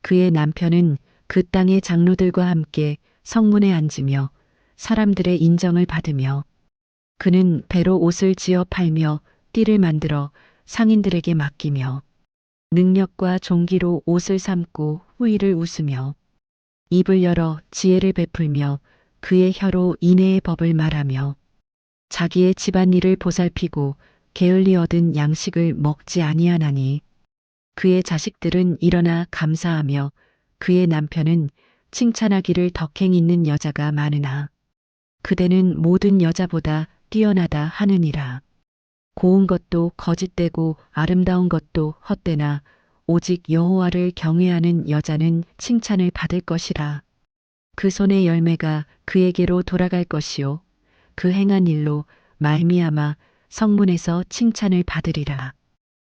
그의 남편은 그 땅의 장로들과 함께 성문에 앉으며 사람들의 인정을 받으며 그는 배로 옷을 지어 팔며 띠를 만들어 상인들에게 맡기며 능력과 종기로 옷을 삼고 후의를 웃으며 입을 열어 지혜를 베풀며 그의 혀로 인애의 법을 말하며 자기의 집안일을 보살피고 게을리 얻은 양식을 먹지 아니하나니 그의 자식들은 일어나 감사하며 그의 남편은 칭찬하기를 덕행 있는 여자가 많으나 그대는 모든 여자보다 뛰어나다 하느니라. 고운 것도 거짓되고 아름다운 것도 헛되나 오직 여호와를 경외하는 여자는 칭찬을 받을 것이라. 그 손의 열매가 그에게로 돌아갈 것이요 그 행한 일로 말미암아 성문에서 칭찬을 받으리라.